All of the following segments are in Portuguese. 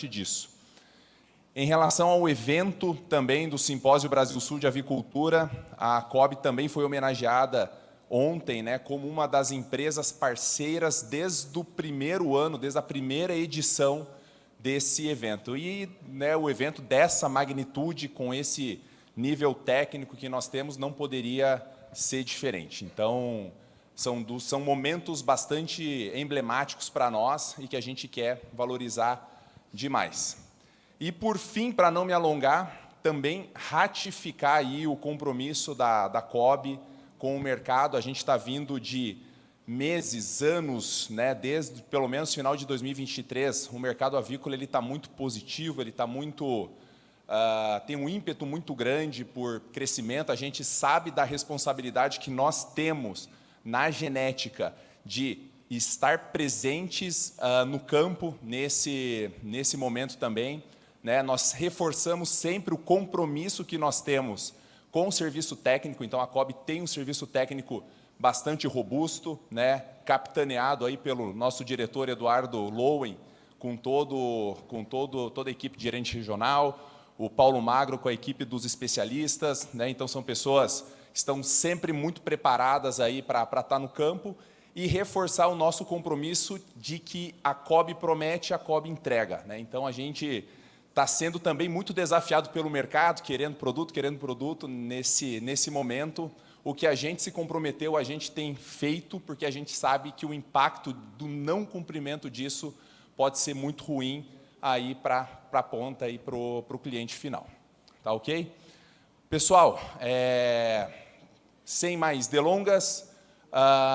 disso. Em relação ao evento também do Simpósio Brasil-Sul de Avicultura, a COB também foi homenageada ontem, né, como uma das empresas parceiras desde o primeiro ano, desde a primeira edição desse evento. E, né, o evento dessa magnitude, com esse nível técnico que nós temos, não poderia ser diferente. Então, são momentos bastante emblemáticos para nós e que a gente quer valorizar demais. E, por fim, para não me alongar, também ratificar aí o compromisso da COB com o mercado. A gente está vindo de meses, anos, né, desde pelo menos final de 2023, o mercado avícola está muito positivo, ele está muito, tem um ímpeto muito grande por crescimento. A gente sabe da responsabilidade que nós temos na genética de estar presentes no campo nesse momento também, né? Nós reforçamos sempre o compromisso que nós temos com o serviço técnico. Então, a COB tem um serviço técnico bastante robusto, né? Capitaneado aí pelo nosso diretor Eduardo Lowen, com toda a equipe de gerente regional, o Paulo Magro com a equipe dos especialistas, né? Então, são pessoas que estão sempre muito preparadas aí para estar no campo, e reforçar o nosso compromisso de que a COB promete, a COB entrega, né? Então, a gente está sendo também muito desafiado pelo mercado, querendo produto nesse momento. O que a gente se comprometeu, a gente tem feito, porque a gente sabe que o impacto do não cumprimento disso pode ser muito ruim aí para a ponta e para o cliente final. Tá ok? Pessoal, sem mais delongas,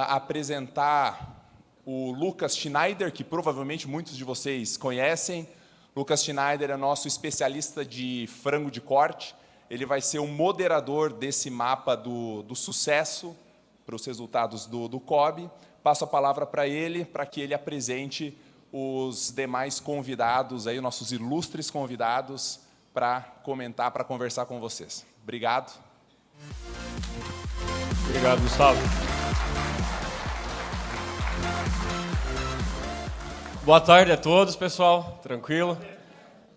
apresentar o Lucas Schneider, que provavelmente muitos de vocês conhecem. Lucas Schneider é nosso especialista de frango de corte. Ele vai ser o moderador desse mapa do sucesso para os resultados do COB. Passo a palavra para ele, para que ele apresente os demais convidados, aí, nossos ilustres convidados, para comentar, para conversar com vocês. Obrigado. Obrigado, Gustavo. Boa tarde a todos, pessoal. Tranquilo?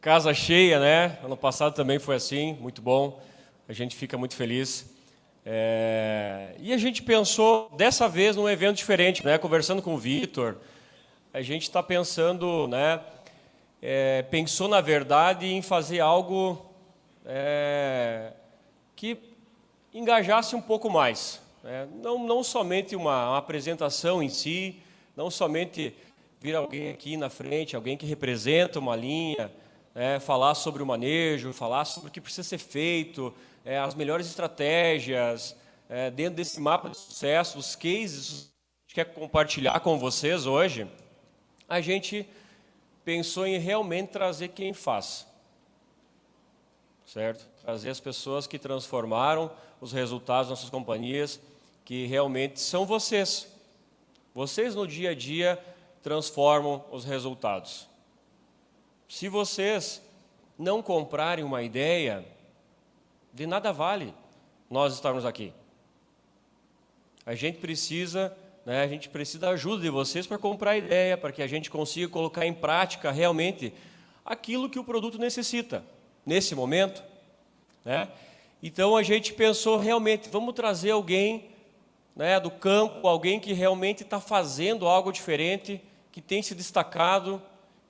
Casa cheia, né? Ano passado também foi assim, muito bom. A gente fica muito feliz. E a gente pensou, dessa vez, num evento diferente, né? Conversando com o Vitor, a gente está pensando, né? Pensou, na verdade, em fazer algo que engajasse um pouco mais. Né? Não somente uma apresentação em si, não somente vir alguém aqui na frente, alguém que representa uma linha, falar sobre o manejo, falar sobre o que precisa ser feito, as melhores estratégias, dentro desse mapa de sucesso, os cases que a gente quer compartilhar com vocês hoje. A gente pensou em realmente trazer quem faz, certo? Trazer as pessoas que transformaram os resultados das nossas companhias, que realmente são vocês. Vocês no dia a dia transformam os resultados. Se vocês não comprarem uma ideia, de nada vale nós estarmos aqui. A gente precisa da ajuda de vocês para comprar a ideia, para que a gente consiga colocar em prática realmente aquilo que o produto necessita nesse momento, né? Então a gente pensou realmente, vamos trazer alguém, né, do campo, alguém que realmente está fazendo algo diferente, que tem se destacado,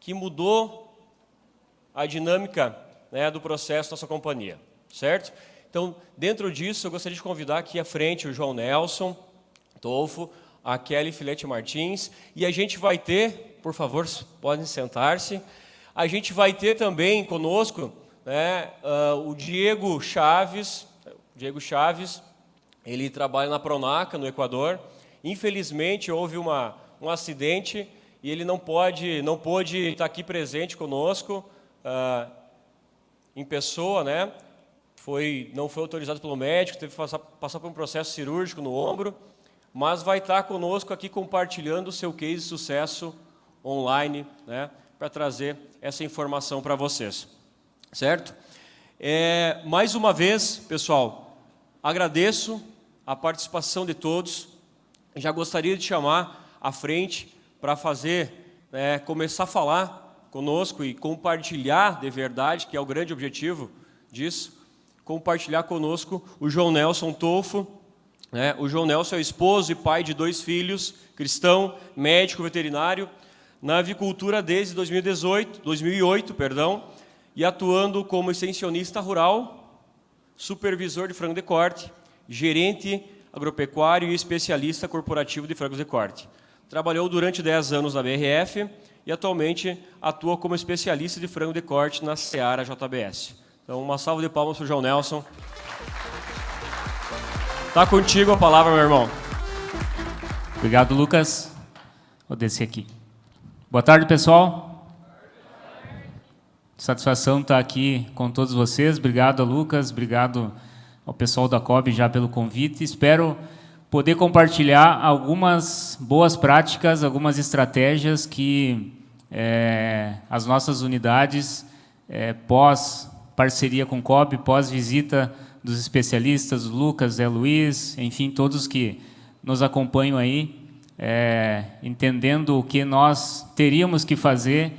que mudou a dinâmica, né, do processo da nossa companhia, certo? Então, dentro disso, eu gostaria de convidar aqui à frente o João Nelson Tolfo, a Kelly Filete Martins, e a gente vai ter, por favor, podem sentar-se, a gente vai ter também conosco, né, o Diego Chaves. Ele trabalha na Pronaca, no Equador. Infelizmente, houve um acidente e ele não pôde estar aqui presente conosco em pessoa, né? Não foi autorizado pelo médico, teve que passar por um processo cirúrgico no ombro, mas vai estar conosco aqui compartilhando o seu case de sucesso online, né, para trazer essa informação para vocês, certo? Mais uma vez, pessoal, agradeço a participação de todos. Já gostaria de chamar à frente para começar a falar conosco e compartilhar de verdade, que é o grande objetivo disso, compartilhar conosco o João Nelson Tolfo. Né? O João Nelson é esposo e pai de 2 filhos, cristão, médico veterinário, na avicultura desde 2008, e atuando como extensionista rural, supervisor de frango de corte, gerente agropecuário e especialista corporativo de frangos de corte. Trabalhou durante 10 anos na BRF e atualmente atua como especialista de frango de corte na Seara JBS. Então, uma salva de palmas para o João Nelson. Está contigo a palavra, meu irmão. Obrigado, Lucas. Vou descer aqui. Boa tarde, pessoal. Satisfação estar aqui com todos vocês. Obrigado a Lucas, obrigado ao pessoal da COB já pelo convite. Espero poder compartilhar algumas boas práticas, algumas estratégias que as nossas unidades, pós parceria com COB, pós visita dos especialistas, o Lucas, Zé Luiz, enfim, todos que nos acompanham aí, entendendo o que nós teríamos que fazer,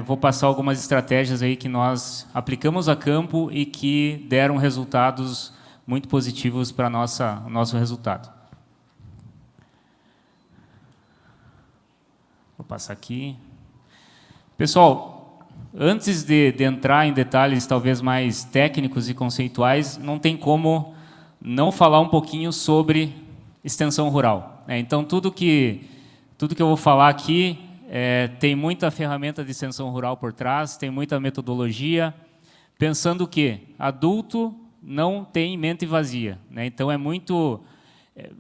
vou passar algumas estratégias aí que nós aplicamos a campo e que deram resultados muito positivos para o nosso resultado. Vou passar aqui. Pessoal, antes de entrar em detalhes talvez mais técnicos e conceituais, não tem como não falar um pouquinho sobre extensão rural. Então, tudo que eu vou falar aqui tem muita ferramenta de extensão rural por trás, tem muita metodologia, pensando que adulto não tem mente vazia. Então,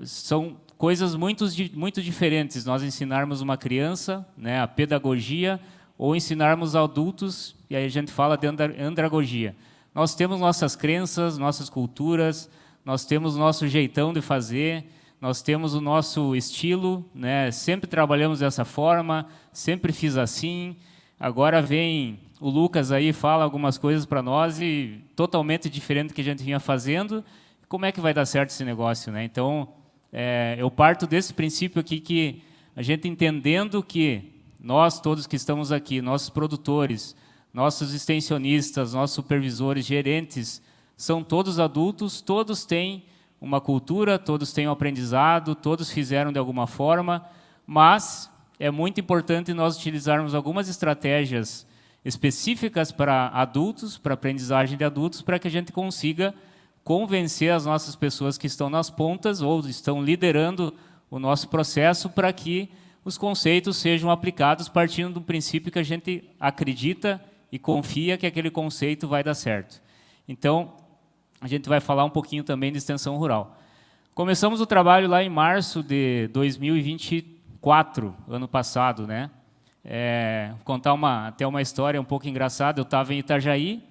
são coisas muito diferentes nós ensinarmos uma criança, a pedagogia, ou ensinarmos adultos, e aí a gente fala de andragogia. Nós temos nossas crenças, nossas culturas, nós temos nosso jeitão de fazer, nós temos o nosso estilo, sempre trabalhamos dessa forma, sempre fiz assim. Agora vem o Lucas aí, fala algumas coisas para nós, e totalmente diferente do que a gente vinha fazendo. Como é que vai dar certo esse negócio? Então, eu parto desse princípio aqui, que a gente entendendo que nós, todos que estamos aqui, nossos produtores, nossos extensionistas, nossos supervisores, gerentes, são todos adultos, todos têm uma cultura, todos têm um aprendizado, todos fizeram de alguma forma, mas é muito importante nós utilizarmos algumas estratégias específicas para adultos, para aprendizagem de adultos, para que a gente consiga convencer as nossas pessoas que estão nas pontas ou estão liderando o nosso processo, para que os conceitos sejam aplicados partindo do princípio que a gente acredita e confia que aquele conceito vai dar certo. Então, a gente vai falar um pouquinho também de extensão rural. Começamos o trabalho lá em março de 2024, ano passado. Vou contar até uma história um pouco engraçada. Eu estava em Itajaí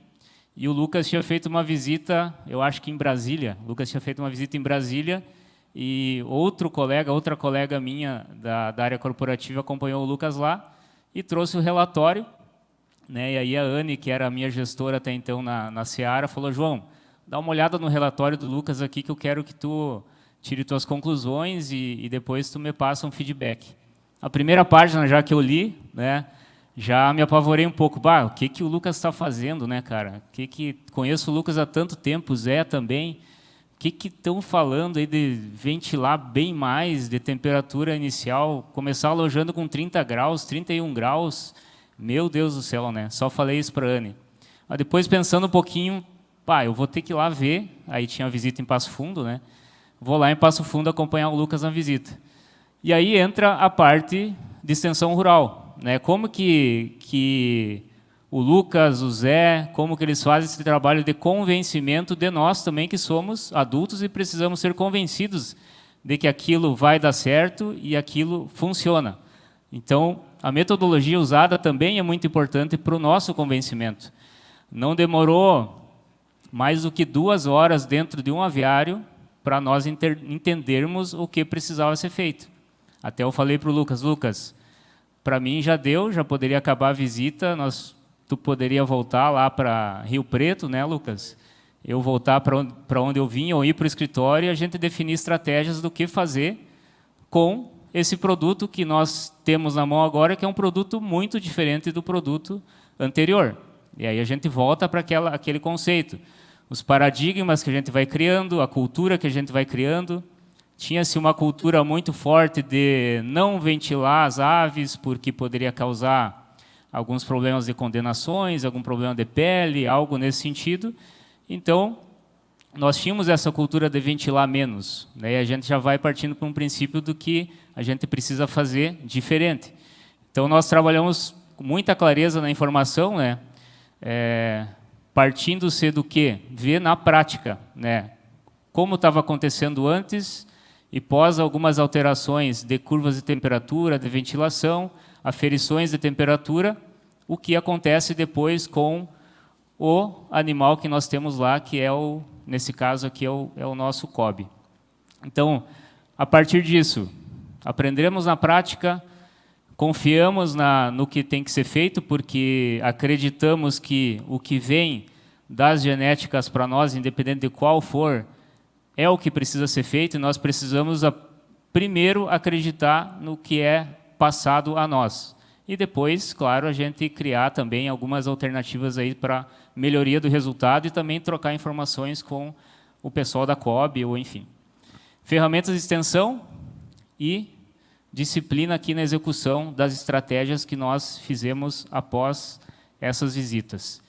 e o Lucas tinha feito uma visita, eu acho que em Brasília. O Lucas tinha feito uma visita em Brasília e outra colega minha da área corporativa acompanhou o Lucas lá e trouxe o relatório. E aí a Anne, que era a minha gestora até então na Seara, falou: João, dá uma olhada no relatório do Lucas aqui, que eu quero que tu tire tuas conclusões e depois tu me passa um feedback. A primeira página já que eu li, já me apavorei um pouco. O que o Lucas está fazendo, cara? Conheço o Lucas há tanto tempo, o Zé também. O que estão falando aí de ventilar bem mais, de temperatura inicial, começar alojando com 30 graus, 31 graus? Meu Deus do céu, Só falei isso para a Anne. Mas depois, pensando um pouquinho, eu vou ter que ir lá ver. Aí tinha a visita em Passo Fundo, Vou lá em Passo Fundo acompanhar o Lucas na visita. E aí entra a parte de extensão rural. Como que o Lucas, o Zé, como que eles fazem esse trabalho de convencimento de nós também, que somos adultos e precisamos ser convencidos de que aquilo vai dar certo e aquilo funciona. Então, a metodologia usada também é muito importante para o nosso convencimento. Não demorou mais do que 2 horas dentro de um aviário para nós entendermos o que precisava ser feito. Até eu falei para o Lucas, para mim já deu, já poderia acabar a visita, tu poderia voltar lá para Rio Preto, Lucas? Eu voltar para onde eu vim, ou ir para o escritório e a gente definir estratégias do que fazer com esse produto que nós temos na mão agora, que é um produto muito diferente do produto anterior. E aí a gente volta para aquele conceito. Os paradigmas que a gente vai criando, a cultura que a gente vai criando. Tinha-se uma cultura muito forte de não ventilar as aves, porque poderia causar alguns problemas de condenações, algum problema de pele, algo nesse sentido. Então, nós tínhamos essa cultura de ventilar menos, né? E a gente já vai partindo para um princípio do que a gente precisa fazer diferente. Então, nós trabalhamos com muita clareza na informação, né? Partindo-se do quê? Ver na prática, né? Como estava acontecendo antes e pós algumas alterações de curvas de temperatura, de ventilação, aferições de temperatura, o que acontece depois com o animal que nós temos lá, que é nesse caso aqui é o nosso COB. Então, a partir disso, aprenderemos na prática, confiamos no que tem que ser feito, porque acreditamos que o que vem das genéticas para nós, independente de qual for, é o que precisa ser feito, e nós precisamos primeiro acreditar no que é passado a nós. E depois, claro, a gente criar também algumas alternativas aí para melhoria do resultado e também trocar informações com o pessoal da COB, ou enfim. Ferramentas de extensão e disciplina aqui na execução das estratégias que nós fizemos após essas visitas.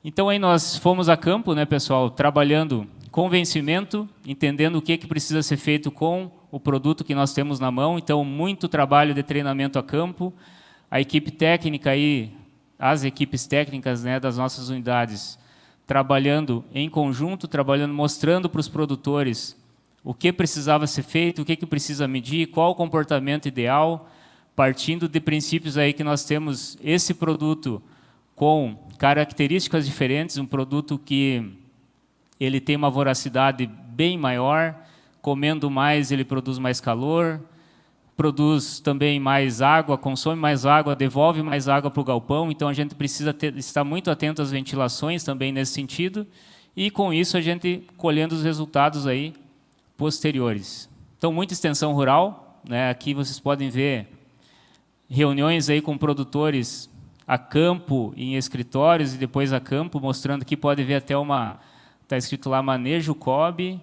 Então, aí nós fomos a campo, né, pessoal, trabalhando convencimento, entendendo o que precisa ser feito com o produto que nós temos na mão. Então, muito trabalho de treinamento a campo. A equipe técnica, aí, as equipes técnicas, né, das nossas unidades, trabalhando em conjunto, mostrando para os produtores o que precisava ser feito, o que precisa medir, qual o comportamento ideal, partindo de princípios aí que nós temos esse produto com características diferentes, um produto que ele tem uma voracidade bem maior, comendo mais ele produz mais calor, produz também mais água, consome mais água, devolve mais água para o galpão, então a gente precisa estar muito atento às ventilações também nesse sentido, e com isso a gente colhendo os resultados aí posteriores. Então, muita extensão rural, né? Aqui vocês podem ver reuniões aí com produtores a campo, em escritórios e depois a campo, mostrando que pode ver até está escrito lá manejo COB,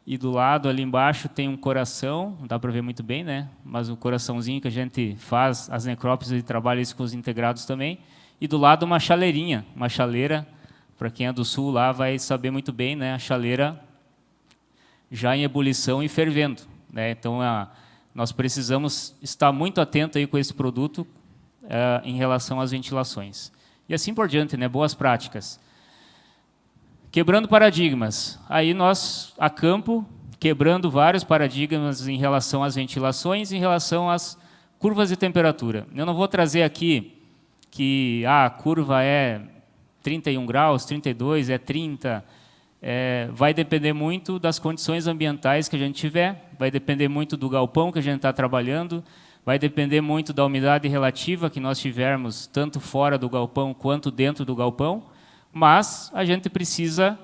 e do lado ali embaixo tem um coração, não dá para ver muito bem, né? Mas o coraçãozinho que a gente faz as necrópsias e trabalha isso com os integrados também, e do lado uma chaleirinha, uma chaleira, para quem é do sul lá vai saber muito bem, né? A chaleira já em ebulição e fervendo, né? Então nós precisamos estar muito atento aí com esse produto em relação às ventilações. E assim por diante, né? Boas práticas. Quebrando paradigmas. Aí nós, a campo, quebrando vários paradigmas em relação às ventilações, em relação às curvas de temperatura. Eu não vou trazer aqui que a curva é 31 graus, 32, é 30. Vai depender muito das condições ambientais que a gente tiver, vai depender muito do galpão que a gente está trabalhando, vai depender muito da umidade relativa que nós tivermos, tanto fora do galpão quanto dentro do galpão, mas a gente precisa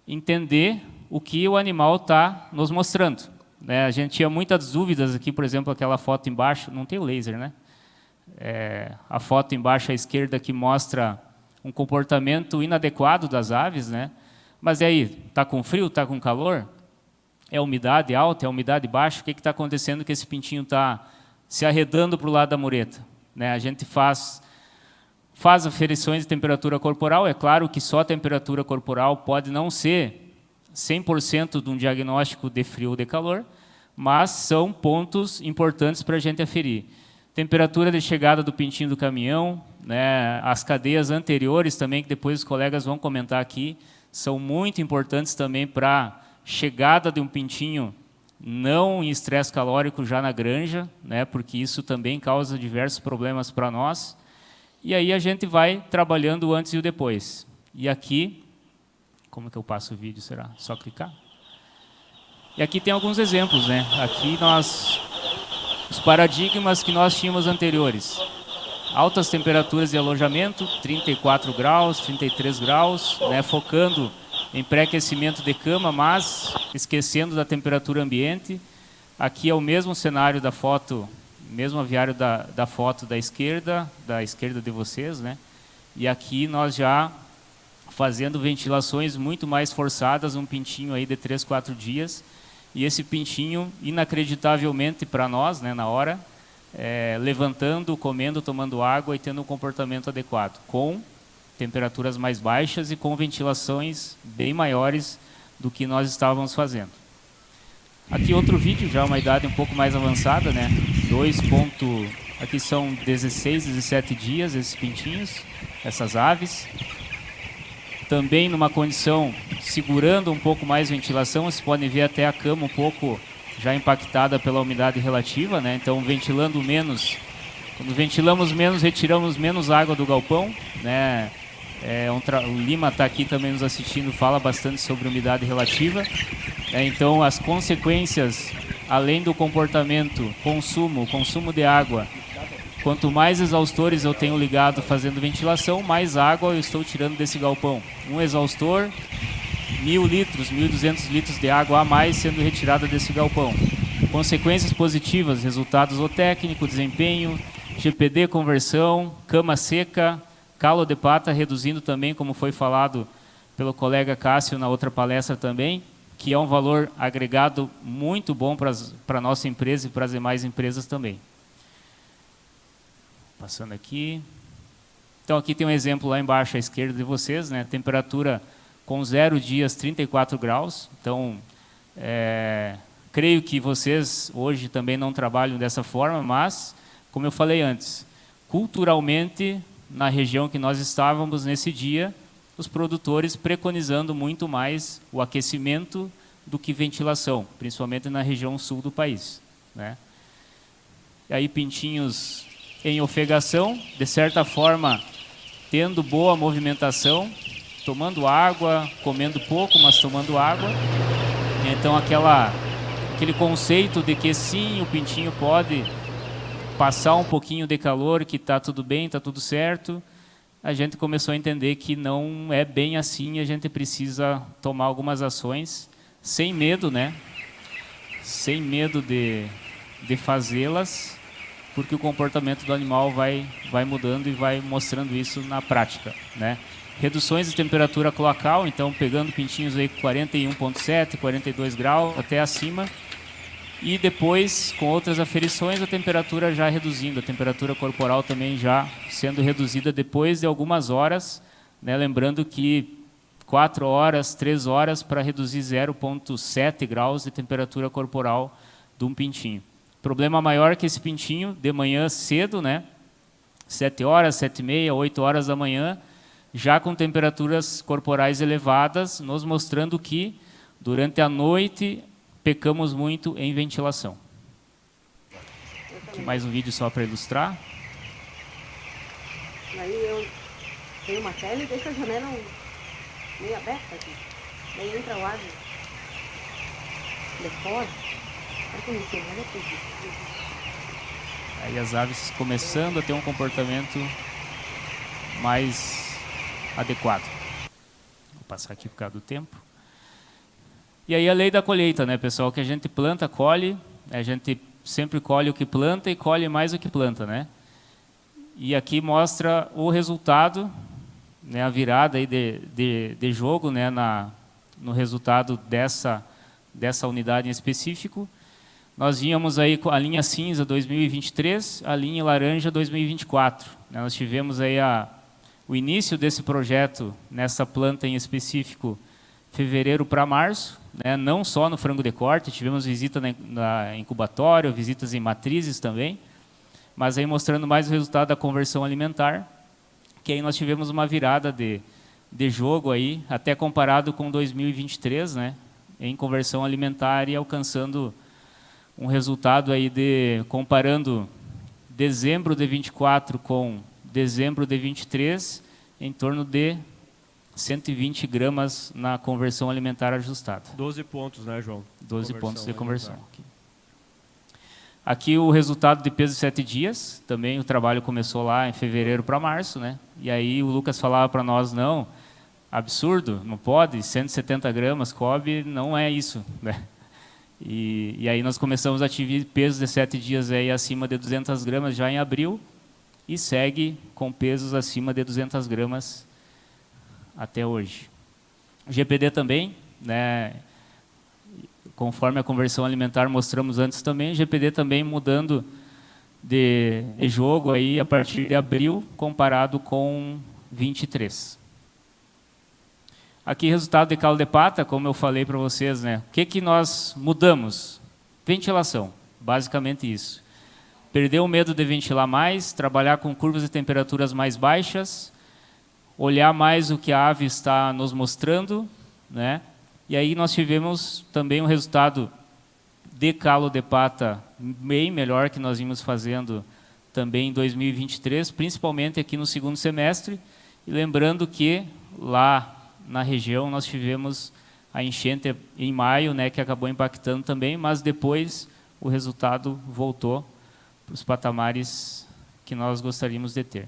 entender o que o animal está nos mostrando, né? A gente tinha muitas dúvidas aqui, por exemplo, aquela foto embaixo, não tem o laser, né? A foto embaixo à esquerda que mostra um comportamento inadequado das aves, né? Mas e aí, está com frio, está com calor? É umidade alta, é umidade baixa? O que está acontecendo que esse pintinho está se arredando para o lado da mureta, né? A gente faz aferições de temperatura corporal. É claro que só a temperatura corporal pode não ser 100% de um diagnóstico de frio ou de calor, mas são pontos importantes para a gente aferir. Temperatura de chegada do pintinho do caminhão, né? As cadeias anteriores também, que depois os colegas vão comentar aqui, são muito importantes também para chegada de um pintinho não em estresse calórico já na granja, né? Porque isso também causa diversos problemas para nós. E aí a gente vai trabalhando o antes e o depois. E aqui, como que eu passo o vídeo, será? Só clicar? E aqui tem alguns exemplos, né? Aqui os paradigmas que nós tínhamos anteriores. Altas temperaturas de alojamento, 34 graus, 33 graus, né? Focando em pré-aquecimento de cama, mas esquecendo da temperatura ambiente. Aqui é o mesmo cenário da foto mesmo aviário da foto da esquerda de vocês, né? E aqui nós já fazendo ventilações muito mais forçadas, um pintinho aí de 3, 4 dias, e esse pintinho, inacreditavelmente para nós, né, na hora, levantando, comendo, tomando água e tendo um comportamento adequado, com temperaturas mais baixas e com ventilações bem maiores do que nós estávamos fazendo. Aqui outro vídeo, já uma idade um pouco mais avançada, né? Aqui são 16, 17 dias esses pintinhos, essas aves. Também numa condição segurando um pouco mais a ventilação, vocês podem ver até a cama um pouco já impactada pela umidade relativa, né? Então ventilando menos, quando ventilamos menos, retiramos menos água do galpão, né? O Lima está aqui também nos assistindo, fala bastante sobre umidade relativa. Então as consequências, além do comportamento, consumo de água, quanto mais exaustores eu tenho ligado fazendo ventilação, mais água eu estou tirando desse galpão. Um exaustor, 1.000 litros, 1.200 litros de água a mais sendo retirada desse galpão. Consequências positivas, resultados zootécnico, desempenho, GPD conversão, cama seca, calo de pata reduzindo também, como foi falado pelo colega Cássio na outra palestra também, que é um valor agregado muito bom para a nossa empresa e para as demais empresas também. Passando aqui. Então aqui tem um exemplo lá embaixo à esquerda de vocês, né? Temperatura com 0 dias, 34 graus. Então, creio que vocês hoje também não trabalham dessa forma, mas, como eu falei antes, culturalmente, na região que nós estávamos nesse dia, os produtores preconizando muito mais o aquecimento do que ventilação, principalmente na região sul do país, né? E aí pintinhos em ofegação, de certa forma, tendo boa movimentação, tomando água, comendo pouco, mas tomando água. Então aquele conceito de que sim, o pintinho pode passar um pouquinho de calor, que está tudo bem, está tudo certo, a gente começou a entender que não é bem assim, a gente precisa tomar algumas ações, sem medo, né? Sem medo de fazê-las, porque o comportamento do animal vai mudando e vai mostrando isso na prática, né? Reduções de temperatura cloacal, então pegando pintinhos aí com 41,7, 42 graus, até acima, e depois, com outras aferições, a temperatura já reduzindo, a temperatura corporal também já sendo reduzida depois de algumas horas, né? Lembrando que 4 horas, 3 horas para reduzir 0,7 graus de temperatura corporal de um pintinho. Problema maior que esse pintinho, de manhã cedo, né? 7 horas, 7h30, 8 horas da manhã, já com temperaturas corporais elevadas, nos mostrando que durante a noite pecamos muito em ventilação. Aqui mais um vídeo só para ilustrar. Aí eu tenho uma tela e deixo a janela meio aberta aqui. Daí entra o ar de fora. Aí as aves começando a ter um comportamento mais adequado. Vou passar aqui por causa do tempo. E aí a lei da colheita, né, pessoal? Que a gente planta, colhe, a gente sempre colhe o que planta e colhe mais o que planta, né? E aqui mostra o resultado, né, a virada aí de jogo, né, no resultado dessa unidade em específico. Nós vínhamos aí com a linha cinza 2023, a linha laranja 2024. Né? Nós tivemos aí o início desse projeto nessa planta em específico, fevereiro para março, né? Não só no frango de corte, tivemos visita na incubatório, visitas em matrizes também, mas aí mostrando mais o resultado da conversão alimentar, que aí nós tivemos uma virada de jogo aí, até comparado com 2023, né? Em conversão alimentar e alcançando um resultado aí comparando dezembro de 24 com dezembro de 23, em torno de 120 gramas na conversão alimentar ajustada. 12 pontos, né, João? 12 pontos de conversão. Aqui o resultado de peso de 7 dias, também o trabalho começou lá em fevereiro para março, né? E aí o Lucas falava para nós, não, absurdo, não pode, 170 gramas, cobre, não é isso, né? E aí nós começamos a atingir pesos de 7 dias aí acima de 200 gramas já em abril e segue com pesos acima de 200 gramas até hoje. O GPD também, né, conforme a conversão alimentar mostramos antes também, o GPD também mudando de jogo aí a partir de abril comparado com 23. Aqui resultado de calo de pata, como eu falei para vocês, né? O que nós mudamos? Ventilação, basicamente isso. Perder o medo de ventilar mais, trabalhar com curvas de temperaturas mais baixas, olhar mais o que a ave está nos mostrando, né? E aí nós tivemos também um resultado de calo de pata bem melhor que nós vimos fazendo também em 2023, principalmente aqui no segundo semestre. E lembrando que lá na região nós tivemos a enchente em maio, né, que acabou impactando também, mas depois o resultado voltou para os patamares que nós gostaríamos de ter.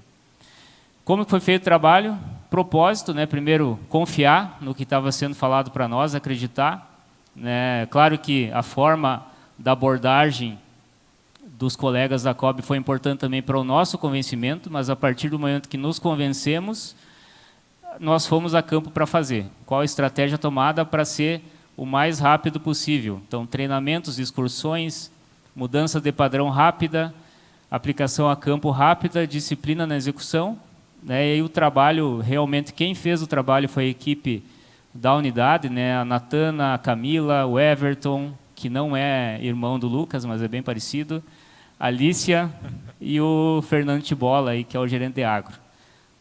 Como foi feito o trabalho? Propósito, né, primeiro confiar no que estava sendo falado para nós, acreditar, né. Claro que a forma da abordagem dos colegas da COB foi importante também para o nosso convencimento, mas a partir do momento que nos convencemos, nós fomos a campo para fazer. Qual a estratégia tomada para ser o mais rápido possível? Então, treinamentos, excursões, mudança de padrão rápida, aplicação a campo rápida, disciplina na execução, né? E aí o trabalho, realmente, quem fez o trabalho foi a equipe da unidade, né? A Natana, a Camila, o Everton, que não é irmão do Lucas, mas é bem parecido, a Alicia e o Fernando Tibola, aí, que é o gerente de agro.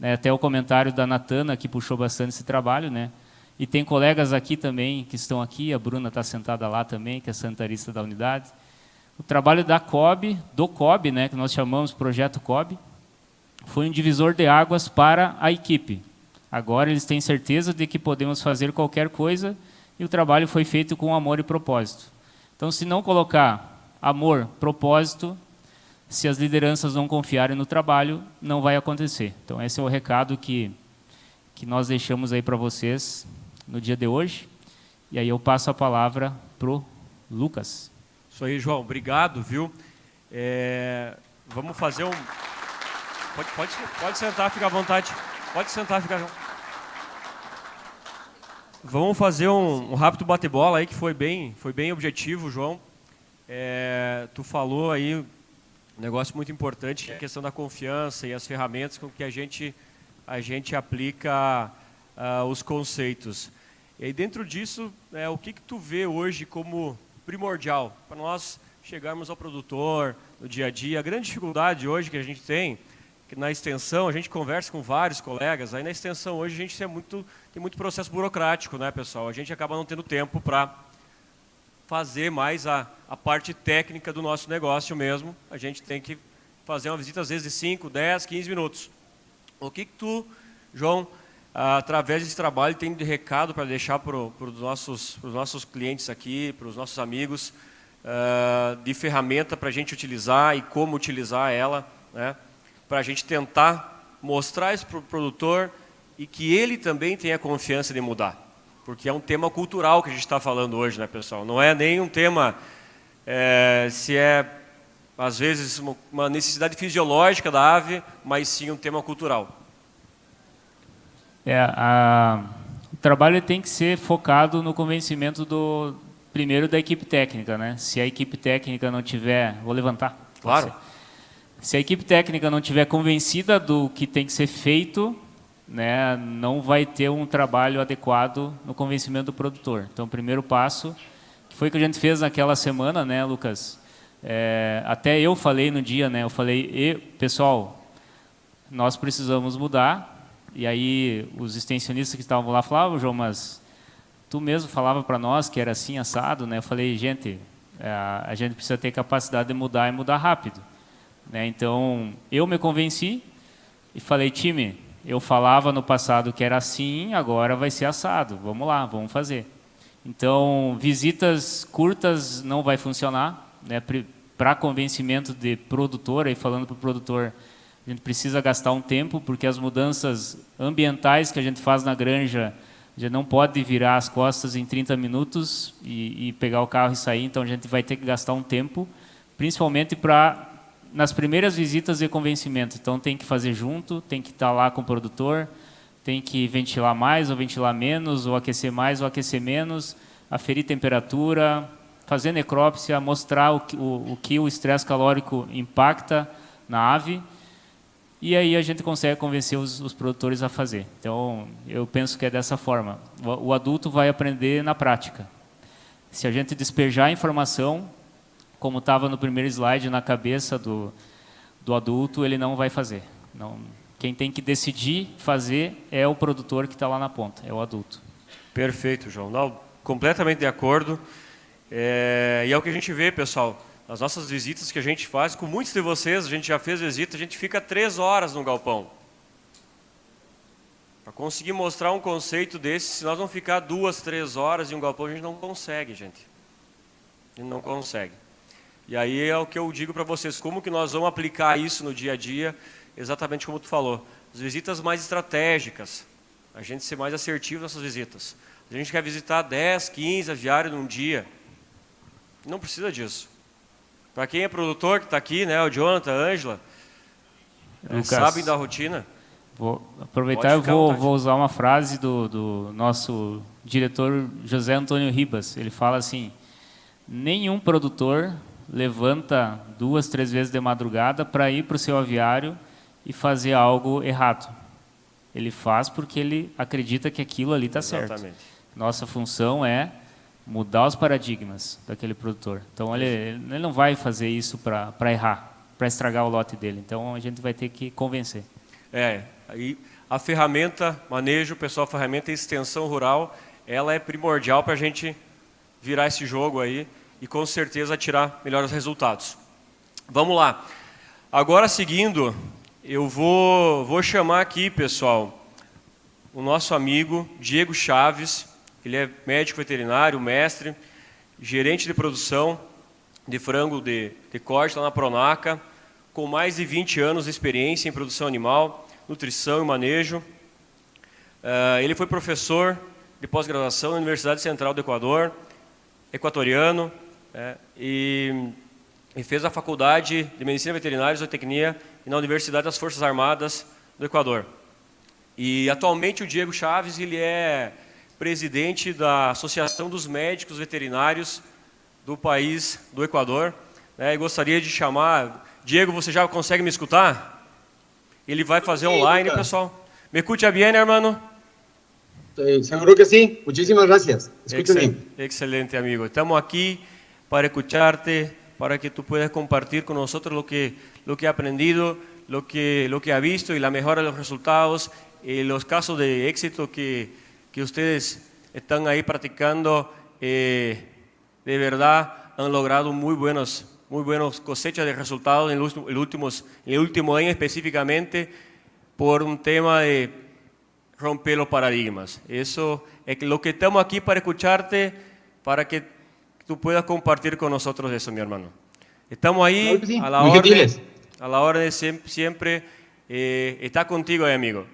Até o comentário da Natana, que puxou bastante esse trabalho, né? E tem colegas aqui também, que estão aqui, a Bruna está sentada lá também, que é sanitarista da unidade. O trabalho da COB, do COB, né, que nós chamamos Projeto COB, foi um divisor de águas para a equipe. Agora eles têm certeza de que podemos fazer qualquer coisa e o trabalho foi feito com amor e propósito. Então, se não colocar amor, propósito, se as lideranças não confiarem no trabalho, não vai acontecer. Então, esse é o recado que nós deixamos aí para vocês no dia de hoje. E aí eu passo a palavra para o Lucas. Isso aí, João. Obrigado, viu? Vamos fazer um... Pode sentar, fica à vontade. Pode sentar, fica... Vamos fazer um rápido bate-bola aí, que foi bem objetivo, João. Tu falou aí um negócio muito importante, que é a questão da confiança e as ferramentas com que a gente aplica os conceitos. E aí, dentro disso, o que tu vê hoje como primordial para nós chegarmos ao produtor no dia a dia? A grande dificuldade hoje que a gente tem, que na extensão, a gente conversa com vários colegas, aí na extensão hoje a gente tem muito processo burocrático, né, pessoal? A gente acaba não tendo tempo para fazer mais a parte técnica do nosso negócio mesmo. A gente tem que fazer uma visita às vezes de 5, 10, 15 minutos. O que tu, João, através desse trabalho, tem de recado para deixar para os nossos clientes aqui, para os nossos amigos, de ferramenta para a gente utilizar e como utilizar ela, né? Para a gente tentar mostrar isso para o produtor e que ele também tenha confiança de mudar. Porque é um tema cultural que a gente está falando hoje, né, pessoal? Não é nem um tema, se é, às vezes, uma necessidade fisiológica da ave, mas sim um tema cultural. O trabalho tem que ser focado no convencimento primeiro da equipe técnica, né? Se a equipe técnica não tiver... Vou levantar. Claro. Se a equipe técnica não tiver convencida do que tem que ser feito, né, não vai ter um trabalho adequado no convencimento do produtor. Então, o primeiro passo, que foi o que a gente fez naquela semana, né, Lucas? Até eu falei no dia, né? Eu falei, pessoal, nós precisamos mudar. E aí os extensionistas que estavam lá falavam, João, mas tu mesmo falava para nós que era assim, assado, né? Eu falei, gente, a gente precisa ter capacidade de mudar e mudar rápido. Né? Então, eu me convenci e falei, time, eu falava no passado que era assim, agora vai ser assado. Vamos lá, vamos fazer. Então, visitas curtas não vai funcionar, né? Para convencimento de produtor, aí falando para o produtor, a gente precisa gastar um tempo, porque as mudanças ambientais que a gente faz na granja A gente não pode virar as costas em 30 minutos e pegar o carro e sair, então a gente vai ter que gastar um tempo, principalmente nas primeiras visitas de convencimento. Então tem que fazer junto, tem que estar lá com o produtor, tem que ventilar mais ou ventilar menos, ou aquecer mais ou aquecer menos, aferir temperatura, fazer necrópsia, mostrar o que o estresse calórico impacta na ave, e aí a gente consegue convencer os produtores a fazer. Então, eu penso que é dessa forma. O adulto vai aprender na prática. Se a gente despejar a informação, como estava no primeiro slide, na cabeça do adulto, ele não vai fazer. Não, quem tem que decidir fazer é o produtor que está lá na ponta, é o adulto. Perfeito, João. Não, completamente de acordo. E é o que a gente vê, pessoal. Nas nossas visitas que a gente faz, com muitos de vocês, a gente já fez visita, a gente fica 3 horas no galpão. Para conseguir mostrar um conceito desse, se nós não ficar 2, 3 horas em um galpão, a gente não consegue, gente. A gente não consegue. E aí é o que eu digo para vocês, como que nós vamos aplicar isso no dia a dia, exatamente como tu falou. As visitas mais estratégicas, a gente ser mais assertivo nessas visitas. A gente quer visitar 10, 15 aviários num dia. Não precisa disso. Para quem é produtor que está aqui, né, o Jonathan, a Ângela, sabem da rotina. Vou aproveitar e vou usar uma frase do nosso diretor José Antônio Ribas. Ele fala assim: nenhum produtor levanta 2, 3 vezes de madrugada para ir para o seu aviário e fazer algo errado. Ele faz porque ele acredita que aquilo ali está certo. Nossa função é mudar os paradigmas daquele produtor. Então, ele não vai fazer isso para errar, para estragar o lote dele. Então, a gente vai ter que convencer. Aí a ferramenta, manejo, pessoal, a ferramenta extensão rural, ela é primordial para a gente virar esse jogo aí e, com certeza, tirar melhores resultados. Vamos lá. Agora, seguindo, eu vou chamar aqui, pessoal, o nosso amigo Diego Chaves. Ele é médico veterinário, mestre, gerente de produção de frango de corte lá na Pronaca, com mais de 20 anos de experiência em produção animal, nutrição e manejo. Ele foi professor de pós-graduação na Universidade Central do Equador, equatoriano, e fez a Faculdade de Medicina Veterinária e Zootecnia na Universidade das Forças Armadas do Equador. E atualmente o Diego Chaves ele é presidente da Associação dos Médicos Veterinários do país do Equador. E gostaria de chamar... Diego, você já consegue me escutar? Ele vai fazer online, pessoal. ¿Me escucha bien, hermano? Seguro que sí. Muchísimas gracias. Escucho bien. Excelente, amigo. Estamos aquí para escucharte, para que tú puedas compartir con nosotros lo que ha aprendido, lo que ha visto y la mejora de los resultados, los casos de éxito que ustedes están ahí practicando. De verdad han logrado muy buenos cosechas de resultados en el último año específicamente por un tema de romper los paradigmas. Eso es lo que estamos aquí para escucharte, para que tú puedas compartir con nosotros eso, mi hermano. Estamos ahí sí. a la orden siempre. Está contigo, amigo.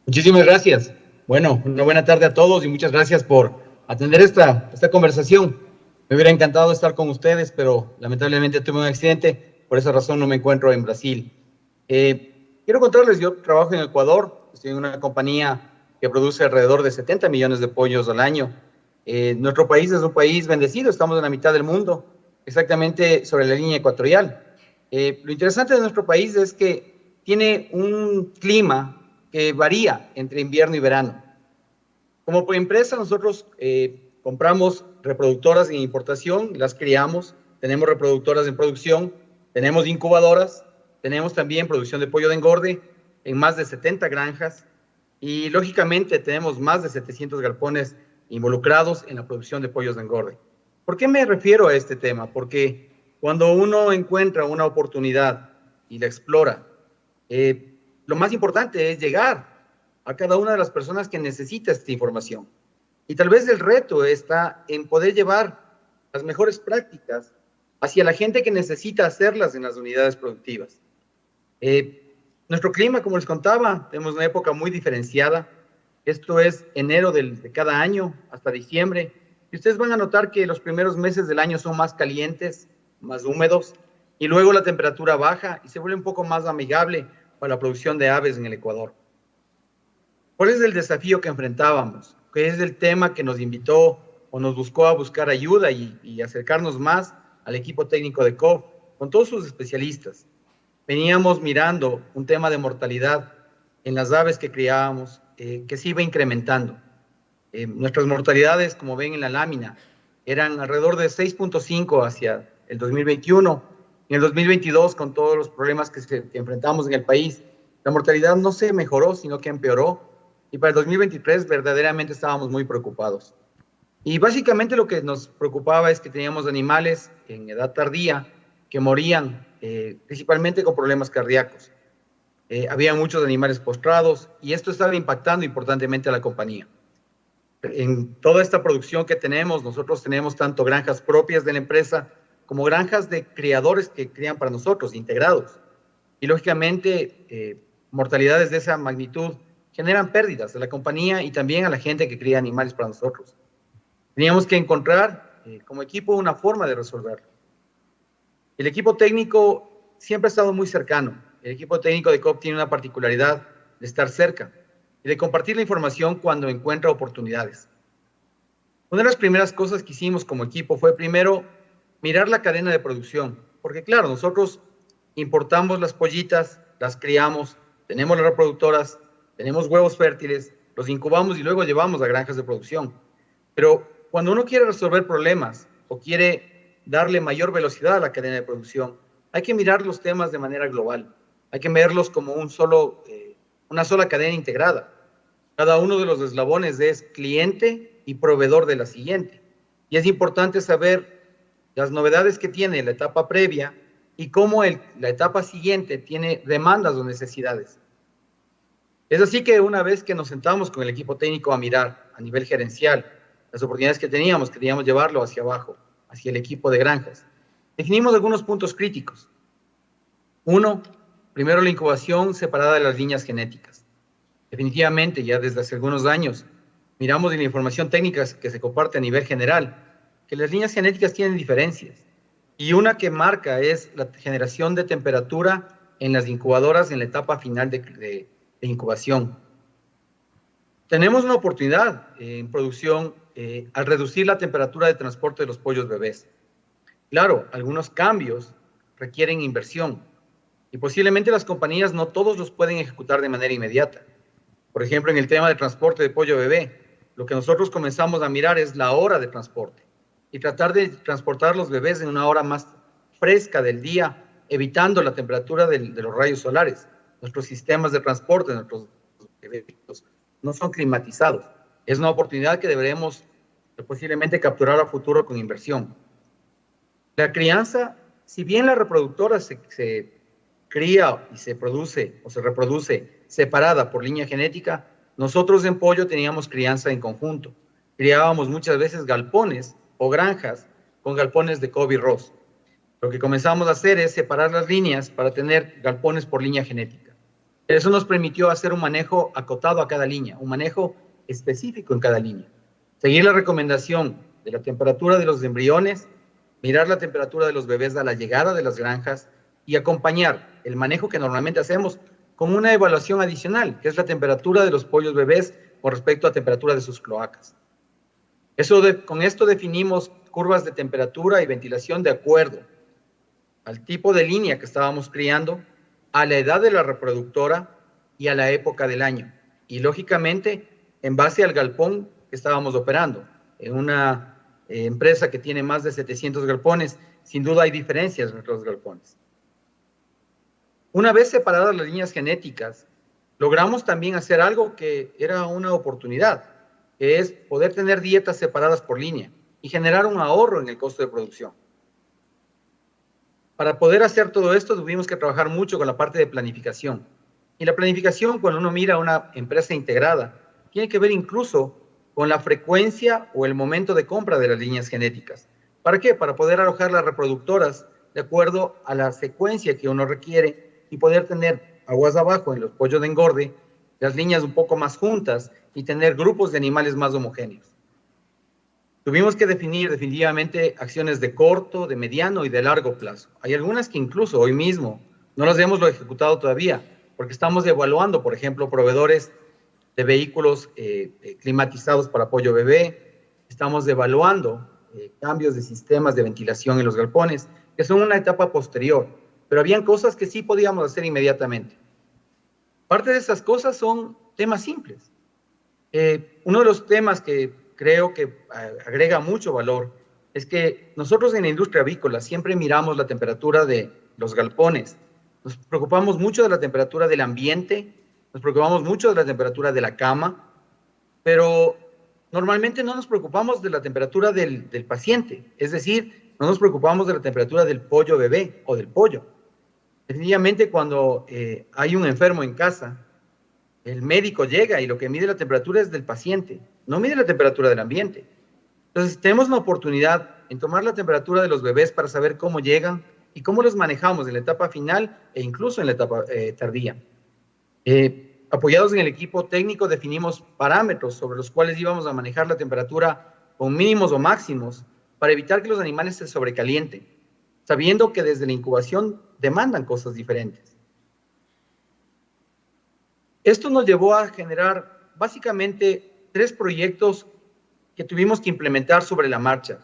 Muchísimas gracias. Bueno, una buena tarde a todos y muchas gracias por atender esta conversación. Me hubiera encantado estar con ustedes, pero lamentablemente tuve un accidente, por esa razón no me encuentro en Brasil. Quiero contarles, yo trabajo en Ecuador, estoy en una compañía que produce alrededor de 70 millones de pollos al año. Nuestro país es un país bendecido, estamos en la mitad del mundo, exactamente sobre la línea ecuatorial. Lo interesante de nuestro país es que tiene un clima que varía entre invierno y verano. Como empresa, nosotros compramos reproductoras en importación, las criamos, tenemos reproductoras en producción, tenemos incubadoras, tenemos también producción de pollo de engorde en más de 70 granjas y, lógicamente, tenemos más de 700 galpones involucrados en la producción de pollos de engorde. ¿Por qué me refiero a este tema? Porque cuando uno encuentra una oportunidad y la explora, lo más importante es llegar a cada una de las personas que necesita esta información. Y tal vez el reto está en poder llevar las mejores prácticas hacia la gente que necesita hacerlas en las unidades productivas. Nuestro clima, como les contaba, tenemos una época muy diferenciada. Esto es enero de cada año hasta diciembre. Y ustedes van a notar que los primeros meses del año son más calientes, más húmedos, y luego la temperatura baja y se vuelve un poco más amigable para la producción de aves en el Ecuador. ¿Cuál es el desafío que enfrentábamos? ¿Qué es el tema que nos invitó o nos buscó a buscar ayuda y acercarnos más al equipo técnico de COB con todos sus especialistas? Veníamos mirando un tema de mortalidad en las aves que criábamos, que se iba incrementando. Nuestras mortalidades, como ven en la lámina, eran alrededor de 6.5 hacia el 2021. En el 2022, con todos los problemas que enfrentamos en el país, la mortalidad no se mejoró, sino que empeoró. Y para el 2023 verdaderamente estábamos muy preocupados. Y básicamente lo que nos preocupaba es que teníamos animales en edad tardía que morían principalmente con problemas cardíacos. Había muchos animales postrados y esto estaba impactando importantemente a la compañía. En toda esta producción que tenemos, nosotros tenemos tanto granjas propias de la empresa como granjas de criadores que crían para nosotros, integrados. Y lógicamente, mortalidades de esa magnitud generan pérdidas a la compañía y también a la gente que cría animales para nosotros. Teníamos que encontrar como equipo una forma de resolverlo. El equipo técnico siempre ha estado muy cercano. El equipo técnico de COB tiene una particularidad de estar cerca y de compartir la información cuando encuentra oportunidades. Una de las primeras cosas que hicimos como equipo fue primero mirar la cadena de producción, porque claro, nosotros importamos las pollitas, las criamos, tenemos las reproductoras, tenemos huevos fértiles, los incubamos y luego llevamos a granjas de producción. Pero cuando uno quiere resolver problemas o quiere darle mayor velocidad a la cadena de producción, hay que mirar los temas de manera global. Hay que verlos como una sola cadena integrada. Cada uno de los eslabones es cliente y proveedor de la siguiente. Y es importante saber las novedades que tiene la etapa previa y cómo la etapa siguiente tiene demandas o necesidades. Es así que una vez que nos sentamos con el equipo técnico a mirar a nivel gerencial las oportunidades que teníamos, queríamos llevarlo hacia abajo, hacia el equipo de granjas. Definimos algunos puntos críticos. Uno, primero la incubación separada de las líneas genéticas. Definitivamente, ya desde hace algunos años, miramos en la información técnica que se comparte a nivel general, que las líneas genéticas tienen diferencias. Y una que marca es la generación de temperatura en las incubadoras en la etapa final de incubación. Tenemos una oportunidad en producción al reducir la temperatura de transporte de los pollos bebés. Claro, algunos cambios requieren inversión y posiblemente las compañías no todos los pueden ejecutar de manera inmediata. Por ejemplo, en el tema de transporte de pollo bebé, lo que nosotros comenzamos a mirar es la hora de transporte y tratar de transportar los bebés en una hora más fresca del día, evitando la temperatura de los rayos solares. Nuestros sistemas de transporte, nuestros vehículos, no son climatizados. Es una oportunidad que deberemos posiblemente capturar a futuro con inversión. La crianza, si bien la reproductora se cría y se produce o se reproduce separada por línea genética, nosotros en pollo teníamos crianza en conjunto. Criábamos muchas veces galpones o granjas con galpones de Kobe Ross. Lo que comenzamos a hacer es separar las líneas para tener galpones por línea genética. Eso nos permitió hacer un manejo acotado a cada línea, un manejo específico en cada línea. Seguir la recomendación de la temperatura de los embriones, mirar la temperatura de los bebés a la llegada de las granjas y acompañar el manejo que normalmente hacemos con una evaluación adicional, que es la temperatura de los pollos bebés con respecto a temperatura de sus cloacas. Con esto definimos curvas de temperatura y ventilación de acuerdo al tipo de línea que estábamos criando, a la edad de la reproductora y a la época del año. Y lógicamente, en base al galpón que estábamos operando. En una empresa que tiene más de 700 galpones, sin duda hay diferencias entre los galpones. Una vez separadas las líneas genéticas, logramos también hacer algo que era una oportunidad, que es poder tener dietas separadas por línea y generar un ahorro en el costo de producción. Para poder hacer todo esto tuvimos que trabajar mucho con la parte de planificación. Y la planificación, cuando uno mira una empresa integrada, tiene que ver incluso con la frecuencia o el momento de compra de las líneas genéticas. ¿Para qué? Para poder alojar las reproductoras de acuerdo a la secuencia que uno requiere y poder tener aguas abajo en los pollos de engorde las líneas un poco más juntas y tener grupos de animales más homogéneos. Tuvimos que definir definitivamente acciones de corto, de mediano y de largo plazo. Hay algunas que incluso hoy mismo no las hemos ejecutado todavía, porque estamos evaluando, por ejemplo, proveedores de vehículos climatizados para pollo bebé, estamos evaluando cambios de sistemas de ventilación en los galpones, que son una etapa posterior, pero habían cosas que sí podíamos hacer inmediatamente. Parte de esas cosas son temas simples. Uno de los temas que creo que agrega mucho valor es que nosotros en la industria avícola siempre miramos la temperatura de los galpones. Nos preocupamos mucho de la temperatura del ambiente, nos preocupamos mucho de la temperatura de la cama, pero normalmente no nos preocupamos de la temperatura del paciente, es decir, no nos preocupamos de la temperatura del pollo bebé o del pollo. Definitivamente cuando hay un enfermo en casa, el médico llega y lo que mide la temperatura es del paciente, no mide la temperatura del ambiente. Entonces tenemos una oportunidad en tomar la temperatura de los bebés para saber cómo llegan y cómo los manejamos en la etapa final e incluso en la etapa tardía. Apoyados en el equipo técnico definimos parámetros sobre los cuales íbamos a manejar la temperatura con mínimos o máximos para evitar que los animales se sobrecalienten, sabiendo que desde la incubación demandan cosas diferentes. Esto nos llevó a generar básicamente 3 proyectos que tuvimos que implementar sobre la marcha.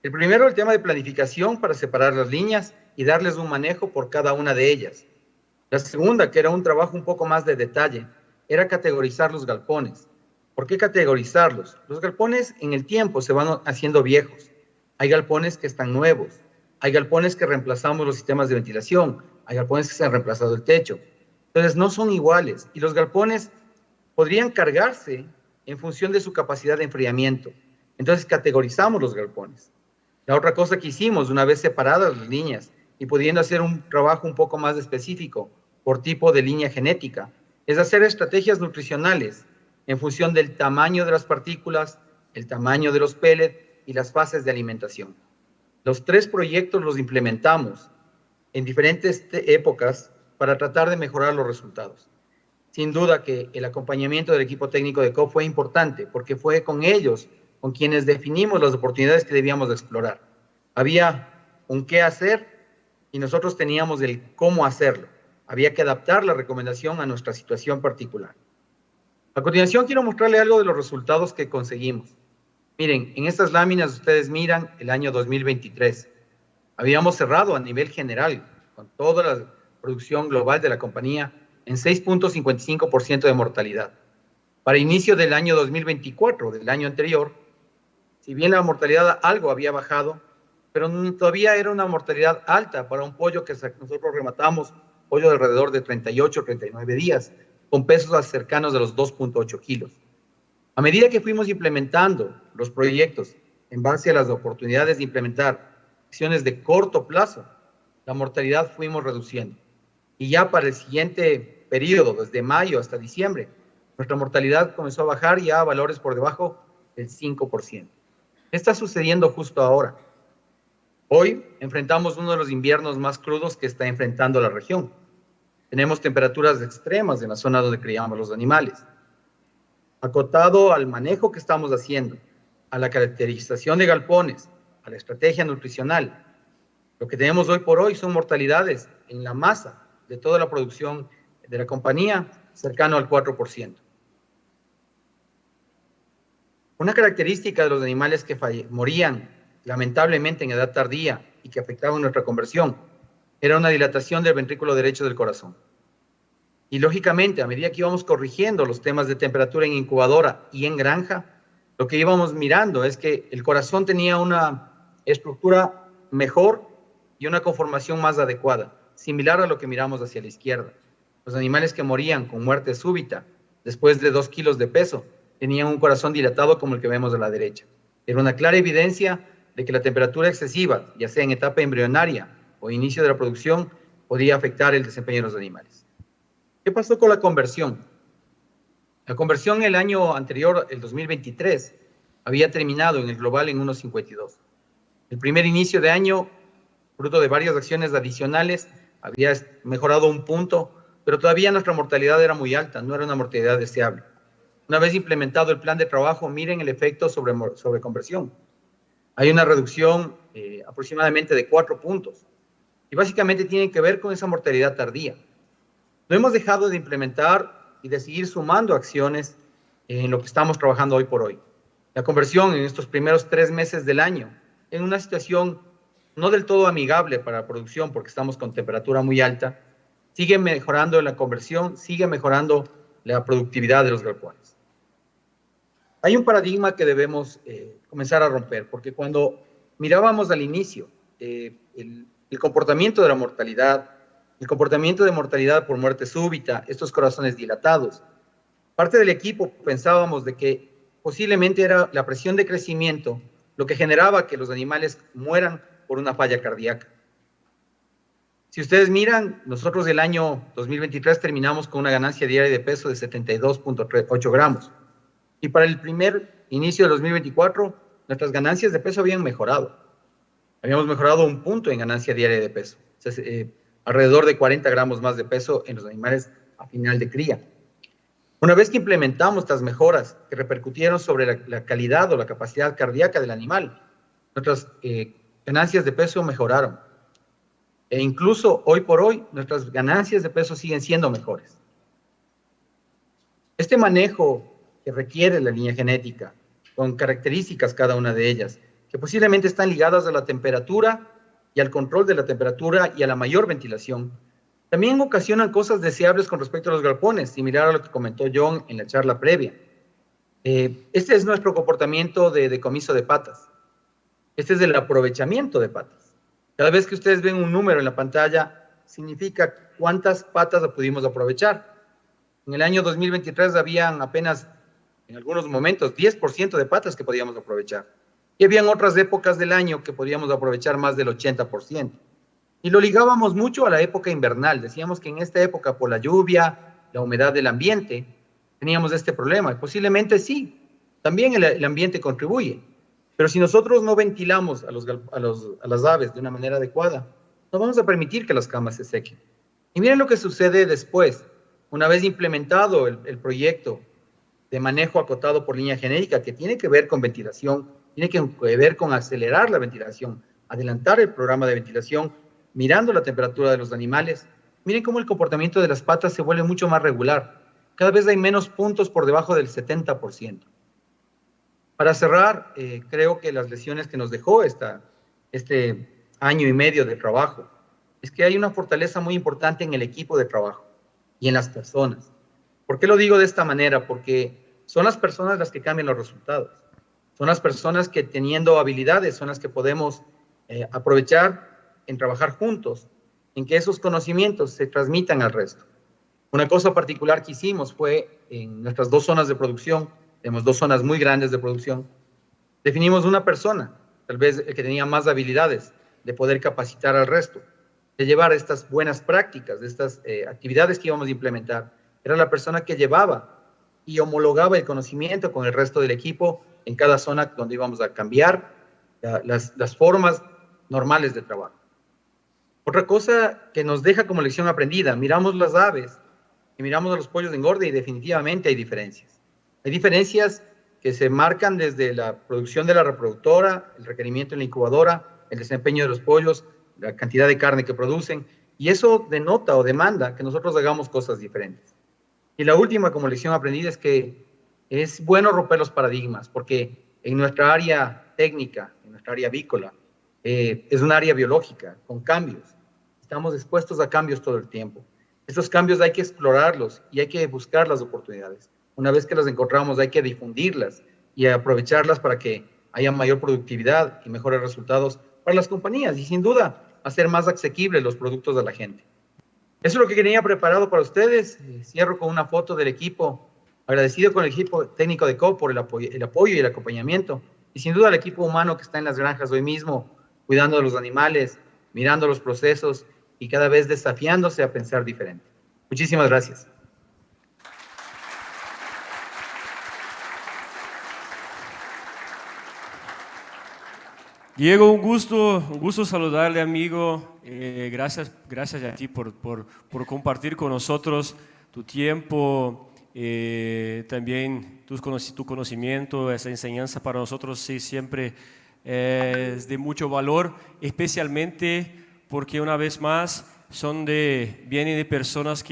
El primero, el tema de planificación para separar las líneas y darles un manejo por cada una de ellas. La segunda, que era un trabajo un poco más de detalle, era categorizar los galpones. ¿Por qué categorizarlos? Los galpones en el tiempo se van haciendo viejos. Hay galpones que están nuevos. Hay galpones que reemplazamos los sistemas de ventilación. Hay galpones que se han reemplazado el techo. Entonces no son iguales y los galpones podrían cargarse en función de su capacidad de enfriamiento. Entonces categorizamos los galpones. La otra cosa que hicimos, una vez separadas las líneas y pudiendo hacer un trabajo un poco más específico por tipo de línea genética, es hacer estrategias nutricionales en función del tamaño de las partículas, el tamaño de los pellets y las fases de alimentación. Los 3 proyectos los implementamos en diferentes épocas para tratar de mejorar los resultados. Sin duda que el acompañamiento del equipo técnico de COP fue importante porque fue con ellos con quienes definimos las oportunidades que debíamos de explorar. Había un qué hacer y nosotros teníamos el cómo hacerlo. Había que adaptar la recomendación a nuestra situación particular. A continuación quiero mostrarle algo de los resultados que conseguimos. Miren, en estas láminas ustedes miran el año 2023. Habíamos cerrado a nivel general con toda la producción global de la compañía en 6.55% de mortalidad. Para inicio del año 2024, del año anterior, si bien la mortalidad algo había bajado, pero todavía era una mortalidad alta para un pollo que nosotros rematamos, pollo de alrededor de 38, 39 días, con pesos cercanos de los 2.8 kilos. A medida que fuimos implementando los proyectos en base a las oportunidades de implementar acciones de corto plazo, la mortalidad fuimos reduciendo. Y ya para el siguiente periodo, desde mayo hasta diciembre, nuestra mortalidad comenzó a bajar ya a valores por debajo del 5%. ¿Qué está sucediendo justo ahora? Hoy enfrentamos uno de los inviernos más crudos que está enfrentando la región. Tenemos temperaturas extremas en la zona donde criamos los animales. Acotado al manejo que estamos haciendo, a la caracterización de galpones, a la estrategia nutricional, lo que tenemos hoy por hoy son mortalidades en la masa de toda la producción de la compañía cercano al 4%. Una característica de los animales que morían lamentablemente en edad tardía y que afectaban nuestra conversión era una dilatación del ventrículo derecho del corazón. Y lógicamente, a medida que íbamos corrigiendo los temas de temperatura en incubadora y en granja, lo que íbamos mirando es que el corazón tenía una estructura mejor y una conformación más adecuada, similar a lo que miramos hacia la izquierda. Los animales que morían con muerte súbita, después de 2 kilos de peso, tenían un corazón dilatado como el que vemos a la derecha. Era una clara evidencia de que la temperatura excesiva, ya sea en etapa embrionaria o inicio de la producción, podía afectar el desempeño de los animales. ¿Qué pasó con la conversión? La conversión el año anterior, el 2023, había terminado en el global en 1.52. El primer inicio de año, fruto de varias acciones adicionales, había mejorado 1 punto pero todavía nuestra mortalidad era muy alta, no era una mortalidad deseable. Una vez implementado el plan de trabajo, miren el efecto sobre conversión. Hay una reducción aproximadamente de 4 puntos y básicamente tiene que ver con esa mortalidad tardía. No hemos dejado de implementar y de seguir sumando acciones en lo que estamos trabajando hoy por hoy. La conversión en estos primeros 3 meses del año, en una situación no del todo amigable para la producción, porque estamos con temperatura muy alta, sigue mejorando la conversión, sigue mejorando la productividad de los galpones. Hay un paradigma que debemos comenzar a romper, porque cuando mirábamos al inicio el comportamiento de la mortalidad, el comportamiento de mortalidad por muerte súbita, estos corazones dilatados, parte del equipo pensábamos de que posiblemente era la presión de crecimiento lo que generaba que los animales mueran por una falla cardíaca. Si ustedes miran, nosotros el año 2023 terminamos con una ganancia diaria de peso de 72.8 gramos. Y para el primer inicio de 2024, nuestras ganancias de peso habían mejorado. Habíamos mejorado 1 punto en ganancia diaria de peso. O sea, alrededor de 40 gramos más de peso en los animales a final de cría. Una vez que implementamos estas mejoras que repercutieron sobre la calidad o la capacidad cardíaca del animal, nuestras ganancias de peso mejoraron. E incluso hoy por hoy, nuestras ganancias de peso siguen siendo mejores. Este manejo que requiere la línea genética, con características cada una de ellas, que posiblemente están ligadas a la temperatura y al control de la temperatura y a la mayor ventilación, también ocasionan cosas deseables con respecto a los galpones, similar a lo que comentó John en la charla previa. Este es nuestro comportamiento de decomiso de patas. Este es el aprovechamiento de patas. Cada vez que ustedes ven un número en la pantalla, significa cuántas patas pudimos aprovechar. En el año 2023 habían apenas, en algunos momentos, 10% de patas que podíamos aprovechar. Y habían otras épocas del año que podíamos aprovechar más del 80%. Y lo ligábamos mucho a la época invernal. Decíamos que en esta época, por la lluvia, la humedad del ambiente, teníamos este problema. Y posiblemente sí, también el ambiente contribuye. Pero si nosotros no ventilamos a las aves de una manera adecuada, no vamos a permitir que las camas se sequen. Y miren lo que sucede después. Una vez implementado el proyecto de manejo acotado por línea genética, que tiene que ver con ventilación, tiene que ver con acelerar la ventilación, adelantar el programa de ventilación, mirando la temperatura de los animales. Miren cómo el comportamiento de las patas se vuelve mucho más regular. Cada vez hay menos puntos por debajo del 70%. Para cerrar, creo que las lecciones que nos dejó este año y medio de trabajo es que hay una fortaleza muy importante en el equipo de trabajo y en las personas. ¿Por qué lo digo de esta manera? Porque son las personas las que cambian los resultados. Son las personas que, teniendo habilidades, son las que podemos aprovechar en trabajar juntos, en que esos conocimientos se transmitan al resto. Una cosa particular que hicimos fue en nuestras 2 zonas de producción, tenemos 2 zonas muy grandes de producción, definimos una persona, tal vez el que tenía más habilidades, de poder capacitar al resto, de llevar estas buenas prácticas, de estas actividades que íbamos a implementar. Era la persona que llevaba y homologaba el conocimiento con el resto del equipo en cada zona donde íbamos a cambiar las formas normales de trabajo. Otra cosa que nos deja como lección aprendida, miramos las aves y miramos a los pollos de engorde y definitivamente hay diferencias. Hay diferencias que se marcan desde la producción de la reproductora, el requerimiento en la incubadora, el desempeño de los pollos, la cantidad de carne que producen, y eso denota o demanda que nosotros hagamos cosas diferentes. Y la última como lección aprendida es que es bueno romper los paradigmas, porque en nuestra área técnica, en nuestra área avícola, es un área biológica, con cambios. Estamos expuestos a cambios todo el tiempo. Estos cambios hay que explorarlos y hay que buscar las oportunidades. Una vez que las encontramos, hay que difundirlas y aprovecharlas para que haya mayor productividad y mejores resultados para las compañías y, sin duda, hacer más asequibles los productos de la gente. Eso es lo que tenía preparado para ustedes. Cierro con una foto del equipo, agradecido con el equipo técnico de COP por el apoyo y el acompañamiento. Y sin duda el equipo humano que está en las granjas hoy mismo, cuidando de los animales, mirando los procesos y cada vez desafiándose a pensar diferente. Muchísimas gracias. Diego, un gusto saludarle, amigo. Gracias a ti por compartir con nosotros tu tiempo, también tu conocimiento, esa enseñanza para nosotros sí, siempre es de mucho valor, especialmente porque una vez más vienen de personas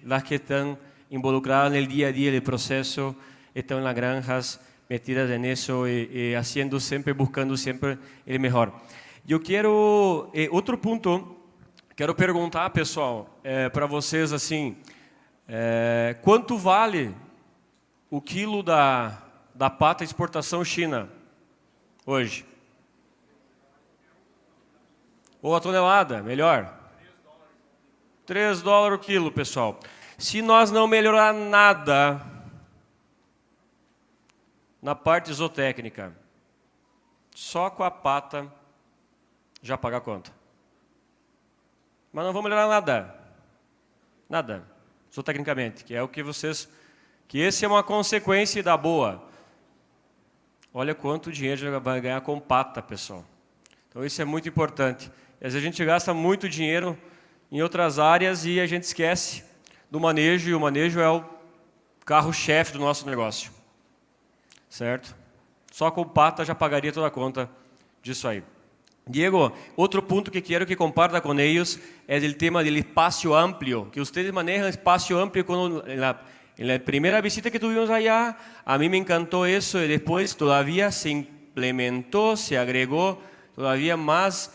las que están involucradas en el día a día del proceso, están en las granjas, metidas en eso y haciendo siempre, buscando siempre el mejor. Eu quero, outro ponto, quero perguntar, pessoal, para vocês assim, quanto vale o quilo da pata exportação China hoje? Ou a tonelada, melhor? $3 o quilo, pessoal. Se nós não melhorar nada na parte zootécnica, só com a pata já paga a conta. Mas não vamos melhorar nada. Nada. Zootecnicamente, que é o que que esse é uma consequência da boa. Olha quanto dinheiro já vai ganhar com pata, pessoal. Então isso é muito importante. Às vezes a gente gasta muito dinheiro em outras áreas e a gente esquece do manejo, e o manejo é o carro-chefe do nosso negócio. Certo? Só com pata já pagaria toda a conta disso aí. Diego, outro ponto que quero que comparta com eles é o tema do espaço amplo, que vocês manejam espaço amplo. Na primeira visita que tivemos allá, a mim me encantou isso, e depois todavía se implementou, se agregou todavía mais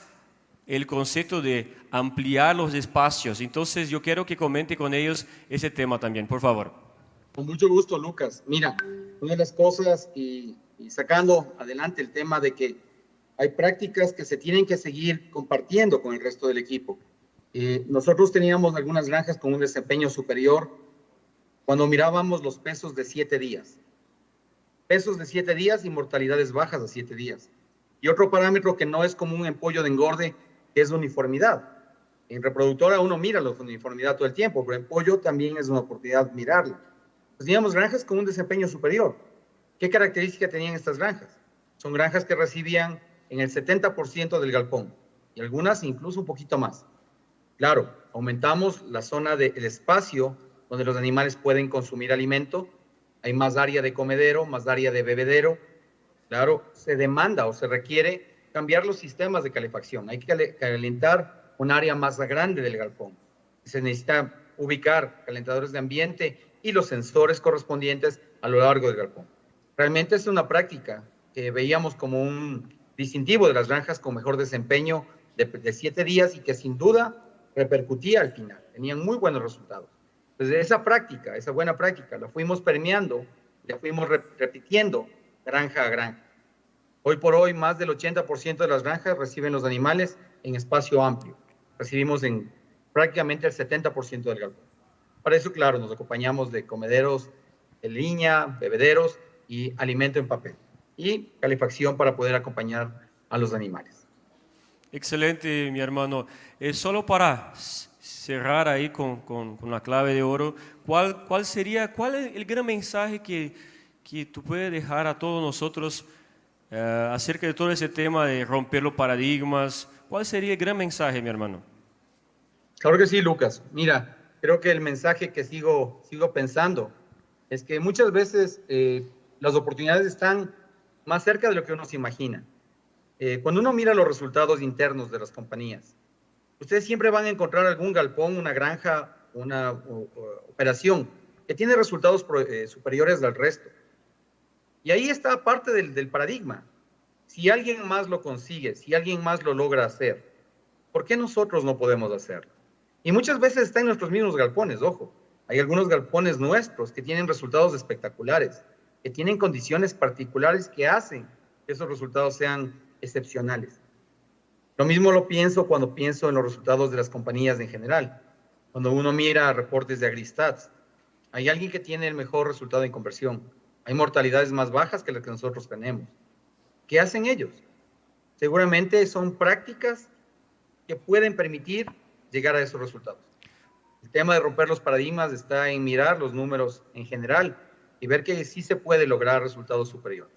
o conceito de ampliar os espaços. Então, eu quero que comente com eles esse tema também, por favor. Con mucho gusto, Lucas. Mira, una de las cosas, y sacando adelante el tema de que hay prácticas que se tienen que seguir compartiendo con el resto del equipo. Nosotros teníamos algunas granjas con un desempeño superior cuando mirábamos los pesos de 7 días. Pesos de 7 días y mortalidades bajas de 7 días. Y otro parámetro que no es común en pollo de engorde es uniformidad. En reproductora uno mira la uniformidad todo el tiempo, pero en pollo también es una oportunidad mirarla. Teníamos granjas con un desempeño superior. ¿Qué característica tenían estas granjas? Son granjas que recibían en el 70% del galpón y algunas incluso un poquito más. Claro, aumentamos la zona del espacio donde los animales pueden consumir alimento, hay más área de comedero, más área de bebedero. Claro, se demanda o se requiere cambiar los sistemas de calefacción. Hay que calentar un área más grande del galpón. Se necesita ubicar calentadores de ambiente y los sensores correspondientes a lo largo del galpón. Realmente es una práctica que veíamos como un distintivo de las granjas con mejor desempeño de 7 días y que sin duda repercutía al final. Tenían muy buenos resultados. Entonces esa práctica, esa buena práctica, la fuimos premiando, la fuimos repitiendo granja a granja. Hoy por hoy más del 80% de las granjas reciben los animales en espacio amplio. Recibimos en prácticamente el 70% del galpón. Para eso, claro, nos acompañamos de comederos de línea, bebederos y alimento en papel. Y calefacción para poder acompañar a los animales. Excelente, mi hermano. Solo para cerrar ahí con la clave de oro, ¿cuál es el gran mensaje que tú puedes dejar a todos nosotros acerca de todo ese tema de romper los paradigmas? ¿Cuál sería el gran mensaje, mi hermano? Claro que sí, Lucas. Mira, creo que el mensaje que sigo pensando es que muchas veces las oportunidades están más cerca de lo que uno se imagina. Cuando uno mira los resultados internos de las compañías, ustedes siempre van a encontrar algún galpón, una granja, una operación que tiene resultados superiores al resto. Y ahí está parte del paradigma. Si alguien más lo consigue, si alguien más lo logra hacer, ¿por qué nosotros no podemos hacerlo? Y muchas veces está en nuestros mismos galpones, ojo. Hay algunos galpones nuestros que tienen resultados espectaculares, que tienen condiciones particulares que hacen que esos resultados sean excepcionales. Lo mismo lo pienso cuando pienso en los resultados de las compañías en general. Cuando uno mira reportes de Agristats, hay alguien que tiene el mejor resultado en conversión. Hay mortalidades más bajas que las que nosotros tenemos. ¿Qué hacen ellos? Seguramente son prácticas que pueden permitir llegar a esos resultados. El tema de romper los paradigmas está en mirar los números en general y ver que sí se puede lograr resultados superiores.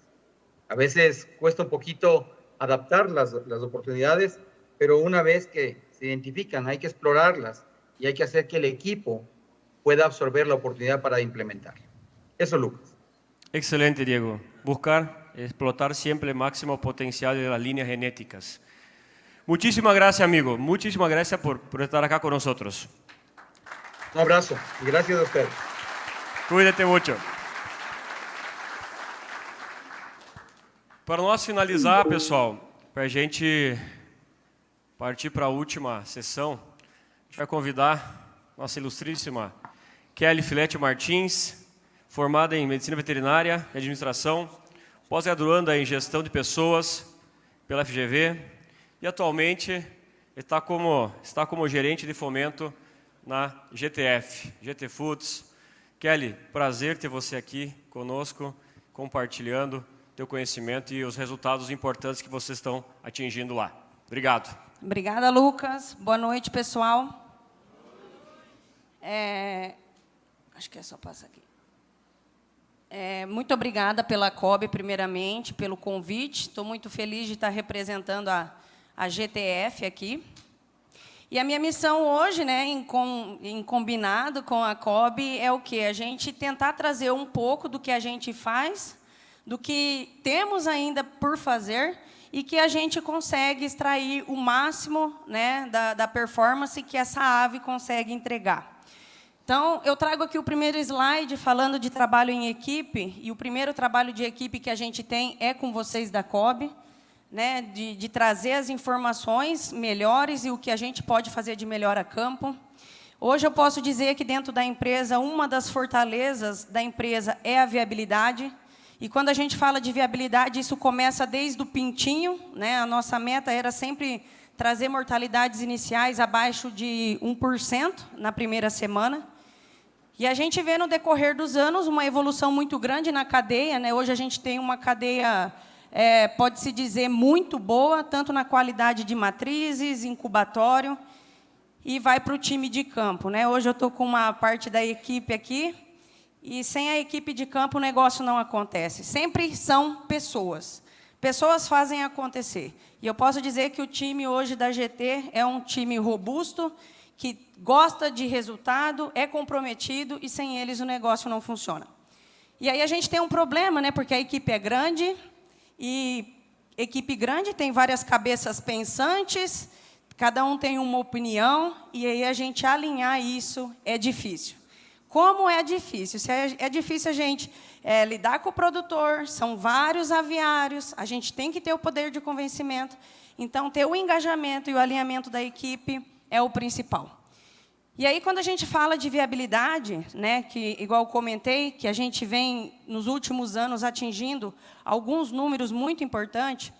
A veces cuesta un poquito adaptar las oportunidades, pero una vez que se identifican hay que explorarlas y hay que hacer que el equipo pueda absorber la oportunidad para implementarla. Eso, Lucas. Excelente, Diego. Buscar explotar siempre el máximo potencial de las líneas genéticas. Muchísimas gracias, amigo. Muchísimas gracias por estar acá con nosotros. Un abraço e graças a ustedes. Cuídate mucho. Para nós finalizar, pessoal, para a gente partir para a última sessão, a gente vai convidar nossa ilustríssima Kelly Filete Martins, formada em Medicina Veterinária e Administração, pós-graduanda em Gestão de Pessoas pela FGV e atualmente está como gerente de fomento na GTF, GT Foods. Kelly, prazer ter você aqui conosco, compartilhando teu conhecimento e os resultados importantes que vocês estão atingindo lá. Obrigado. Obrigada, Lucas. Boa noite, pessoal. Acho que é só passar aqui. Muito obrigada pela COB, primeiramente, pelo convite. Estou muito feliz de estar representando a GTF aqui. E a minha missão hoje, né, em combinado com a COB, é o quê? A gente tentar trazer um pouco do que a gente faz, do que temos ainda por fazer e que a gente consegue extrair o máximo, né, da performance que essa ave consegue entregar. Então, eu trago aqui o primeiro slide falando de trabalho em equipe, e o primeiro trabalho de equipe que a gente tem é com vocês da COB, né, de trazer as informações melhores e o que a gente pode fazer de melhor a campo. Hoje eu posso dizer que dentro da empresa, uma das fortalezas da empresa é a viabilidade, e quando a gente fala de viabilidade, isso começa desde o pintinho, né, a nossa meta era sempre trazer mortalidades iniciais abaixo de 1% na primeira semana. E a gente vê no decorrer dos anos uma evolução muito grande na cadeia, né? Hoje a gente tem uma cadeia, pode-se dizer, muito boa, tanto na qualidade de matrizes, incubatório, e vai para o time de campo, né? Hoje eu estou com uma parte da equipe aqui, e sem a equipe de campo o negócio não acontece. Sempre são pessoas. Pessoas fazem acontecer. E eu posso dizer que o time hoje da GT é um time robusto, que gosta de resultado, é comprometido, e sem eles o negócio não funciona. E aí a gente tem um problema, né, porque a equipe é grande, e equipe grande tem várias cabeças pensantes, cada um tem uma opinião, e aí a gente alinhar isso é difícil. Como é difícil? É difícil a gente lidar com o produtor, são vários aviários, a gente tem que ter o poder de convencimento, então ter o engajamento e o alinhamento da equipe é o principal. E aí, quando a gente fala de viabilidade, né, que, igual eu comentei, que a gente vem, nos últimos anos, atingindo alguns números muito importantes,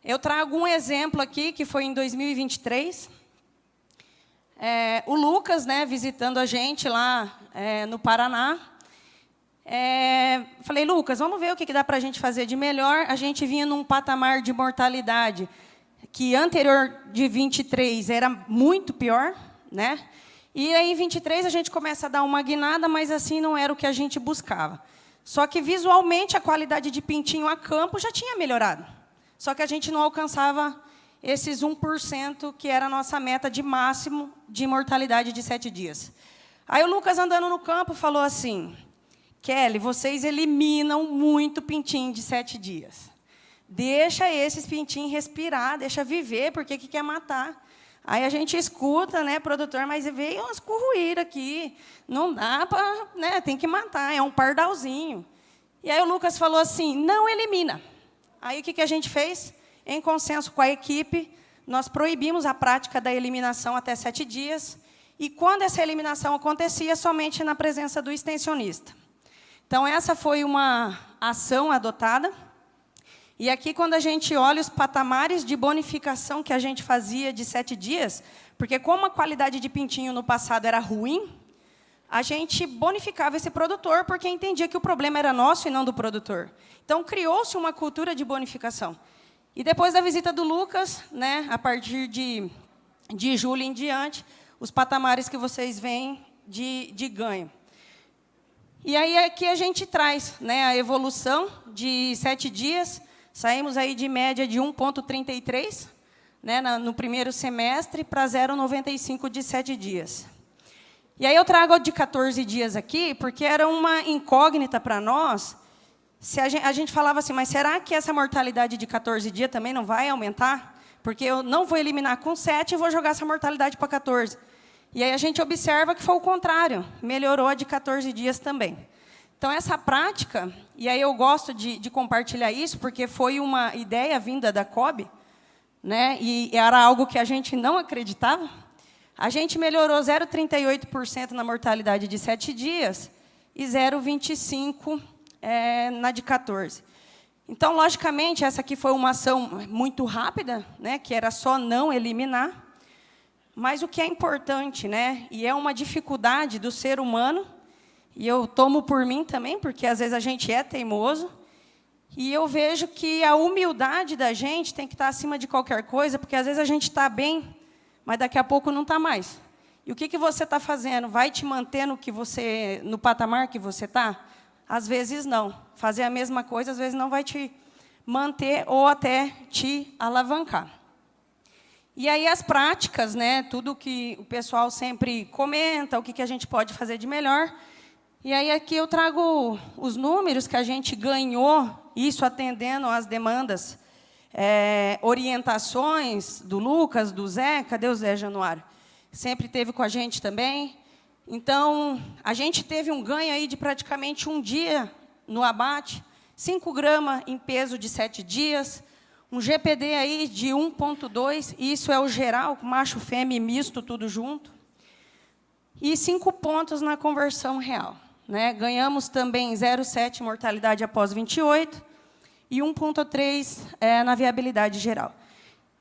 eu trago um exemplo aqui, que foi em 2023. O Lucas, né, visitando a gente lá no Paraná. Falei, Lucas, vamos ver o que dá para a gente fazer de melhor. A gente vinha num patamar de mortalidade que anterior de 23 era muito pior, né? E aí, em 23, a gente começa a dar uma guinada, mas assim não era o que a gente buscava. Só que, visualmente, a qualidade de pintinho a campo já tinha melhorado. Só que a gente não alcançava esses 1%, que era a nossa meta de máximo de mortalidade de 7 dias. Aí o Lucas, andando no campo, falou assim, Kelly, vocês eliminam muito pintinho de 7 dias. Deixa esses pintinhos respirar, deixa viver, porque que quer matar. Aí a gente escuta, né, produtor, mas veio umas curruíras aqui, não dá para, né, tem que matar, é um pardalzinho. E aí o Lucas falou assim, não elimina. Aí o que a gente fez? Em consenso com a equipe, nós proibimos a prática da eliminação até 7 dias, e quando essa eliminação acontecia, somente na presença do extensionista. Então, essa foi uma ação adotada. E aqui, quando a gente olha os patamares de bonificação que a gente fazia de 7 dias, porque como a qualidade de pintinho no passado era ruim, a gente bonificava esse produtor, porque entendia que o problema era nosso e não do produtor. Então, criou-se uma cultura de bonificação. E depois da visita do Lucas, né, a partir de julho em diante, os patamares que vocês veem de ganho. E aí aqui a gente traz, né, a evolução de 7 dias, Saímos aí de média de 1,33, né, no primeiro semestre, para 0,95 de 7 dias. E aí eu trago a de 14 dias aqui, porque era uma incógnita para nós. Se a gente falava assim, mas será que essa mortalidade de 14 dias também não vai aumentar? Porque eu não vou eliminar com 7 e vou jogar essa mortalidade para 14. E aí a gente observa que foi o contrário, melhorou a de 14 dias também. Então, essa prática, e aí eu gosto de compartilhar isso, porque foi uma ideia vinda da COB, né, e era algo que a gente não acreditava. A gente melhorou 0,38% na mortalidade de 7 dias e 0,25% na de 14. Então, logicamente, essa aqui foi uma ação muito rápida, né, que era só não eliminar. Mas o que é importante, né, e é uma dificuldade do ser humano, e eu tomo por mim também, porque às vezes a gente é teimoso, e eu vejo que a humildade da gente tem que estar acima de qualquer coisa, porque às vezes a gente está bem, mas daqui a pouco não está mais. E o que você está fazendo? Vai te manter no patamar que você está? Às vezes não. Fazer a mesma coisa, às vezes não vai te manter ou até te alavancar. E aí as práticas, né, tudo que o pessoal sempre comenta, o que a gente pode fazer de melhor. E aí aqui eu trago os números que a gente ganhou, isso atendendo às demandas, orientações do Lucas, do Zé. Cadê o Zé Januário? Sempre esteve com a gente também. Então, a gente teve um ganho aí de praticamente um dia no abate, 5 gramas em peso de 7 dias, um GPD aí de 1,2, isso é o geral, macho, fêmea e misto, tudo junto, e 5 pontos na conversão real, né? Ganhamos também 0,7 mortalidade após 28 e 1,3 na viabilidade geral.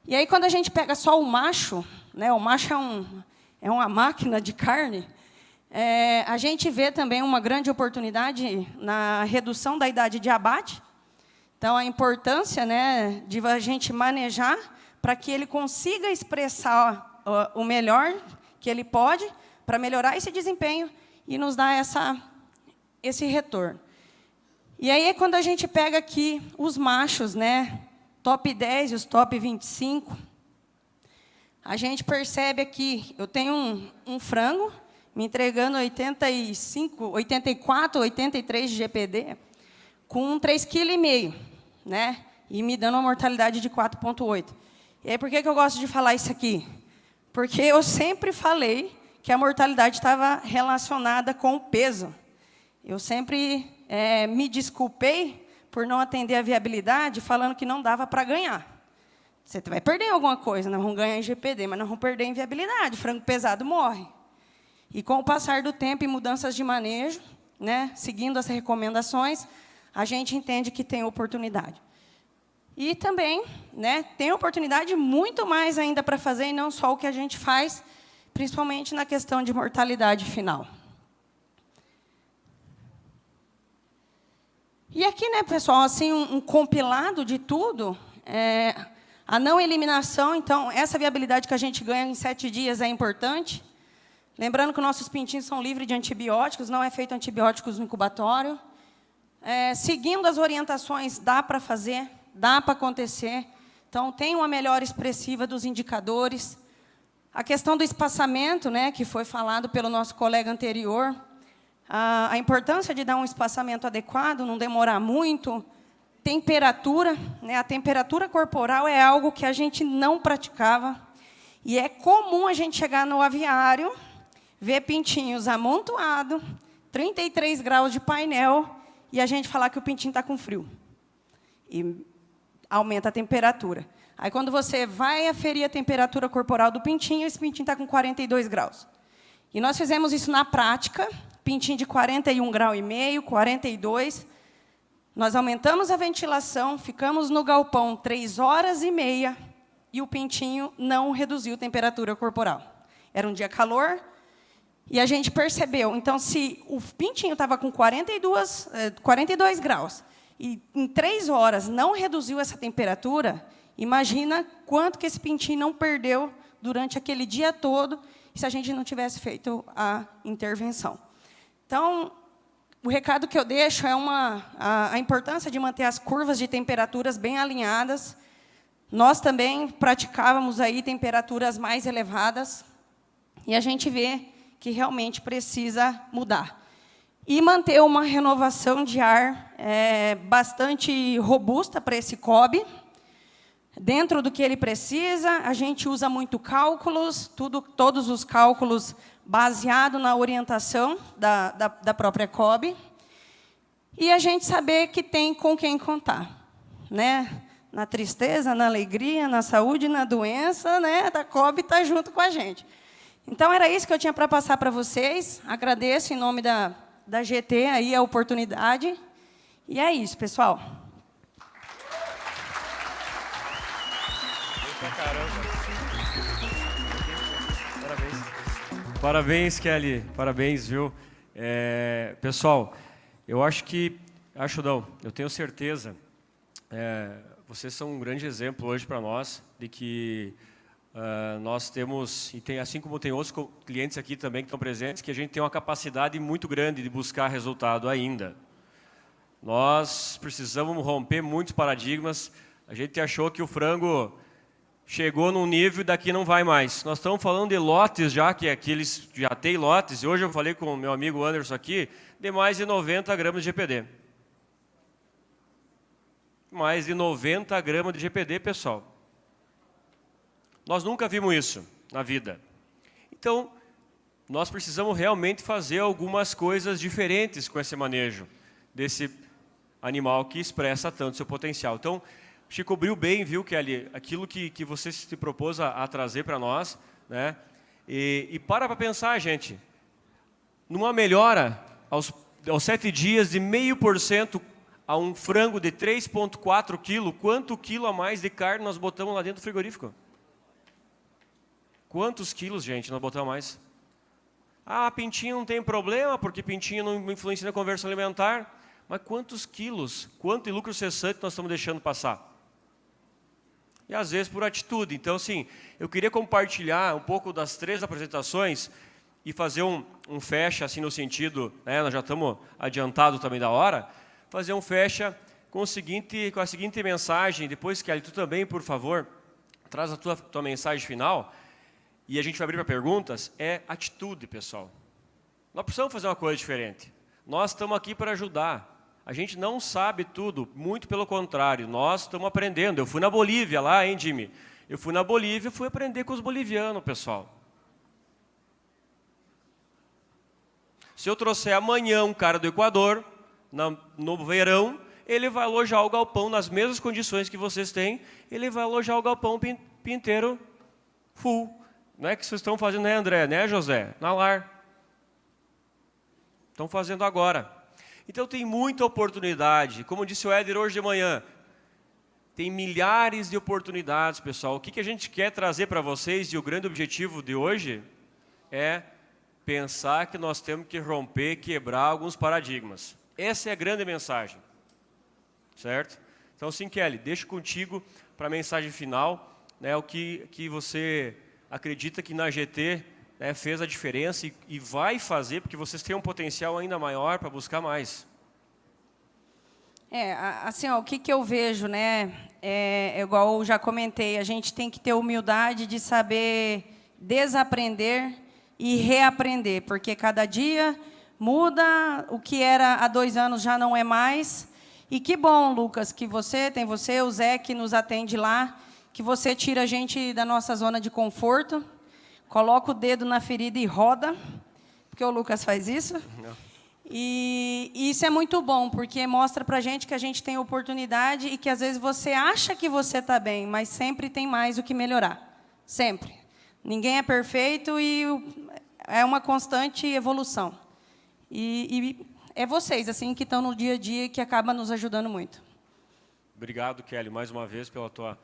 E aí, quando a gente pega só o macho, né, o macho é uma máquina de carne, a gente vê também uma grande oportunidade na redução da idade de abate. Então, a importância, né, de a gente manejar para que ele consiga expressar o melhor que ele pode para melhorar esse desempenho e nos dar esse retorno. E aí, quando a gente pega aqui os machos, né, top 10 e os top 25, a gente percebe aqui, eu tenho um frango me entregando 84, 83 de GPD, com 3,5 kg, né? E me dando uma mortalidade de 4,8. E aí, por que eu gosto de falar isso aqui? Porque eu sempre falei que a mortalidade estava relacionada com o peso. Eu sempre me desculpei por não atender a viabilidade, falando que não dava para ganhar. Você vai perder alguma coisa, nós vamos ganhar em GPD, mas nós vamos perder em viabilidade. Frango pesado morre. E com o passar do tempo e mudanças de manejo, né, seguindo as recomendações, a gente entende que tem oportunidade. E também, né, tem oportunidade muito mais ainda para fazer, e não só o que a gente faz, principalmente na questão de mortalidade final. E aqui, né, pessoal, assim, um compilado de tudo, a não eliminação. Então, essa viabilidade que a gente ganha em 7 dias é importante. Lembrando que os nossos pintinhos são livres de antibióticos, não é feito antibióticos no incubatório. Seguindo as orientações, dá para fazer, dá para acontecer. Então, tem uma melhora expressiva dos indicadores. A questão do espaçamento, né, que foi falado pelo nosso colega anterior, a importância de dar um espaçamento adequado, não demorar muito. Temperatura, né, a temperatura corporal é algo que a gente não praticava. E é comum a gente chegar no aviário, ver pintinhos amontoados, 33 graus de painel, e a gente falar que o pintinho está com frio. E aumenta a temperatura. Aí, quando você vai aferir a temperatura corporal do pintinho, esse pintinho está com 42 graus. E nós fizemos isso na prática, pintinho de 41,5 graus, 42. Nós aumentamos a ventilação, ficamos no galpão 3 horas e meia, e o pintinho não reduziu a temperatura corporal. Era um dia calor, e a gente percebeu. Então, se o pintinho estava com 42 graus, e em 3 horas não reduziu essa temperatura, imagina quanto que esse pintinho não perdeu durante aquele dia todo, se a gente não tivesse feito a intervenção. Então, o recado que eu deixo é a importância de manter as curvas de temperaturas bem alinhadas. Nós também praticávamos aí temperaturas mais elevadas, e a gente vê que realmente precisa mudar. E manter uma renovação de ar bastante robusta para esse COB. Dentro do que ele precisa, a gente usa muito cálculos, todos os cálculos baseados na orientação da própria COB. E a gente saber que tem com quem contar, né? Na tristeza, na alegria, na saúde, na doença, né? A COB está junto com a gente. Então, era isso que eu tinha para passar para vocês. Agradeço em nome da GT aí a oportunidade. E é isso, pessoal. Parabéns, Kelly. Parabéns, viu? Pessoal, eu tenho certeza, vocês são um grande exemplo hoje para nós de que nós temos, assim como tem outros clientes aqui também que estão presentes, que a gente tem uma capacidade muito grande de buscar resultado ainda. Nós precisamos romper muitos paradigmas. A gente achou que o frango chegou num nível e daqui não vai mais. Nós estamos falando de lotes já, que aqueles já tem lotes, e hoje eu falei com o meu amigo Anderson aqui, de mais de 90 gramas de GPD. Mais de 90 gramas de GPD, pessoal. Nós nunca vimos isso na vida. Então, nós precisamos realmente fazer algumas coisas diferentes com esse manejo desse animal que expressa tanto seu potencial. Então, Chico cobriu bem, viu, Kelly, aquilo que você se propôs a trazer para nós, né? E para pensar, gente, numa melhora aos 7 dias de 0,5% a um frango de 3,4 kg, quanto quilo a mais de carne nós botamos lá dentro do frigorífico? Quantos quilos, gente, nós botamos mais? Ah, pintinho não tem problema, porque pintinho não influencia na conversão alimentar. Mas quantos quilos, quanto de lucro cessante nós estamos deixando passar? E às vezes por atitude. Então, assim, eu queria compartilhar um pouco das 3 apresentações e fazer um fecha, assim, no sentido, né, nós já estamos adiantados também da hora, fazer um fecha com a seguinte mensagem. Depois, Kelly, tu também, por favor, traz a tua mensagem final. E a gente vai abrir para perguntas. É atitude, pessoal. Nós precisamos fazer uma coisa diferente. Nós estamos aqui para ajudar. A gente não sabe tudo, muito pelo contrário, nós estamos aprendendo. Eu fui na Bolívia lá, hein, Jimmy? Eu fui na Bolívia e fui aprender com os bolivianos, pessoal. Se eu trouxer amanhã um cara do Equador, no verão, ele vai alojar o galpão nas mesmas condições que vocês têm, ele vai alojar o galpão inteiro full. Não é que vocês estão fazendo, né, André? Né, José? Na lar. Estão fazendo agora. Então, tem muita oportunidade. Como disse o Éder hoje de manhã, tem milhares de oportunidades, pessoal. O que a gente quer trazer para vocês, e o grande objetivo de hoje, é pensar que nós temos que romper, quebrar alguns paradigmas. Essa é a grande mensagem. Certo? Então, sim, Kelly, deixo contigo para a mensagem final, né, o que você acredita que na GT, né, fez a diferença e vai fazer, porque vocês têm um potencial ainda maior para buscar mais. Assim, ó, o que eu vejo, né, igual eu já comentei, a gente tem que ter humildade de saber desaprender e reaprender, porque cada dia muda, o que era há 2 anos já não é mais. E que bom, Lucas, que tem você, o Zé, que nos atende lá, que você tira a gente da nossa zona de conforto, coloca o dedo na ferida e roda, porque o Lucas faz isso. Não. E isso é muito bom, porque mostra para a gente que a gente tem oportunidade e que, às vezes, você acha que você está bem, mas sempre tem mais o que melhorar. Sempre. Ninguém é perfeito e é uma constante evolução. E é vocês, assim, que estão no dia a dia e que acaba nos ajudando muito. Obrigado, Kelly, mais uma vez pela tua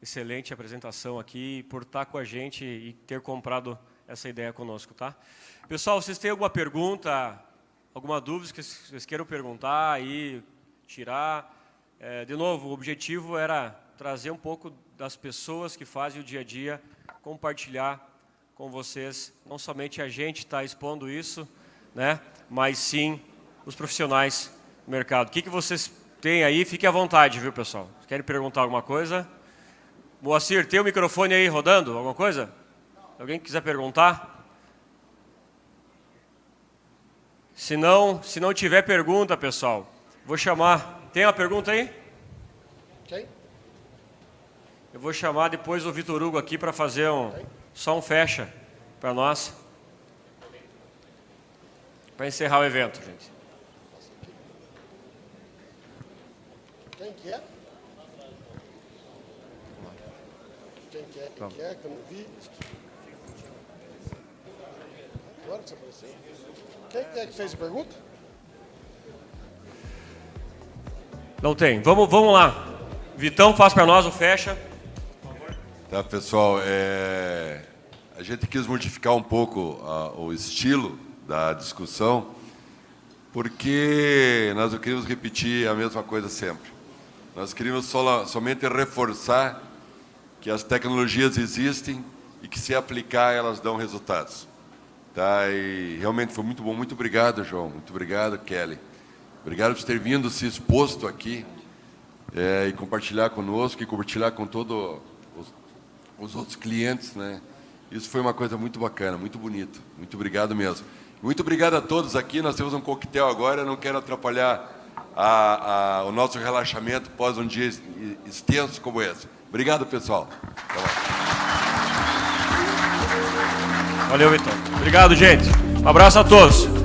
excelente apresentação aqui, por estar com a gente e ter comprado essa ideia conosco, tá? Pessoal, vocês têm alguma pergunta, alguma dúvida que vocês queiram perguntar e tirar? De novo, o objetivo era trazer um pouco das pessoas que fazem o dia a dia, compartilhar com vocês, não somente a gente está expondo isso, né? Mas sim os profissionais do mercado. O que vocês têm aí? Fique à vontade, viu, pessoal? Querem perguntar alguma coisa? Moacir, tem o microfone aí rodando? Alguma coisa? Alguém quiser perguntar? Se não tiver pergunta, pessoal, vou chamar... Tem uma pergunta aí? Quem? Eu vou chamar depois o Vitor Hugo aqui para fazer só um fecha para nós. Para encerrar o evento, gente. Quem que é? Quem que é? Quem que é? Que eu não vi. Agora que você apareceu. Quem que é que fez a pergunta? Não tem. Vamos lá. Vitão, faz para nós o fecha. Tá, pessoal, a gente quis modificar um pouco o estilo da discussão, porque nós não queríamos repetir a mesma coisa sempre. Nós queríamos somente reforçar que as tecnologias existem e que, se aplicar, elas dão resultados. Tá? E realmente foi muito bom. Muito obrigado, João. Muito obrigado, Kelly. Obrigado por ter vindo, se exposto aqui e compartilhar conosco e compartilhar com todos os outros clientes, né? Isso foi uma coisa muito bacana, muito bonito. Muito obrigado mesmo. Muito obrigado a todos aqui. Nós temos um coquetel agora. Eu não quero atrapalhar o nosso relaxamento após um dia extenso como esse. Obrigado, pessoal. Até lá. Valeu, Vitão. Obrigado, gente. Um abraço a todos.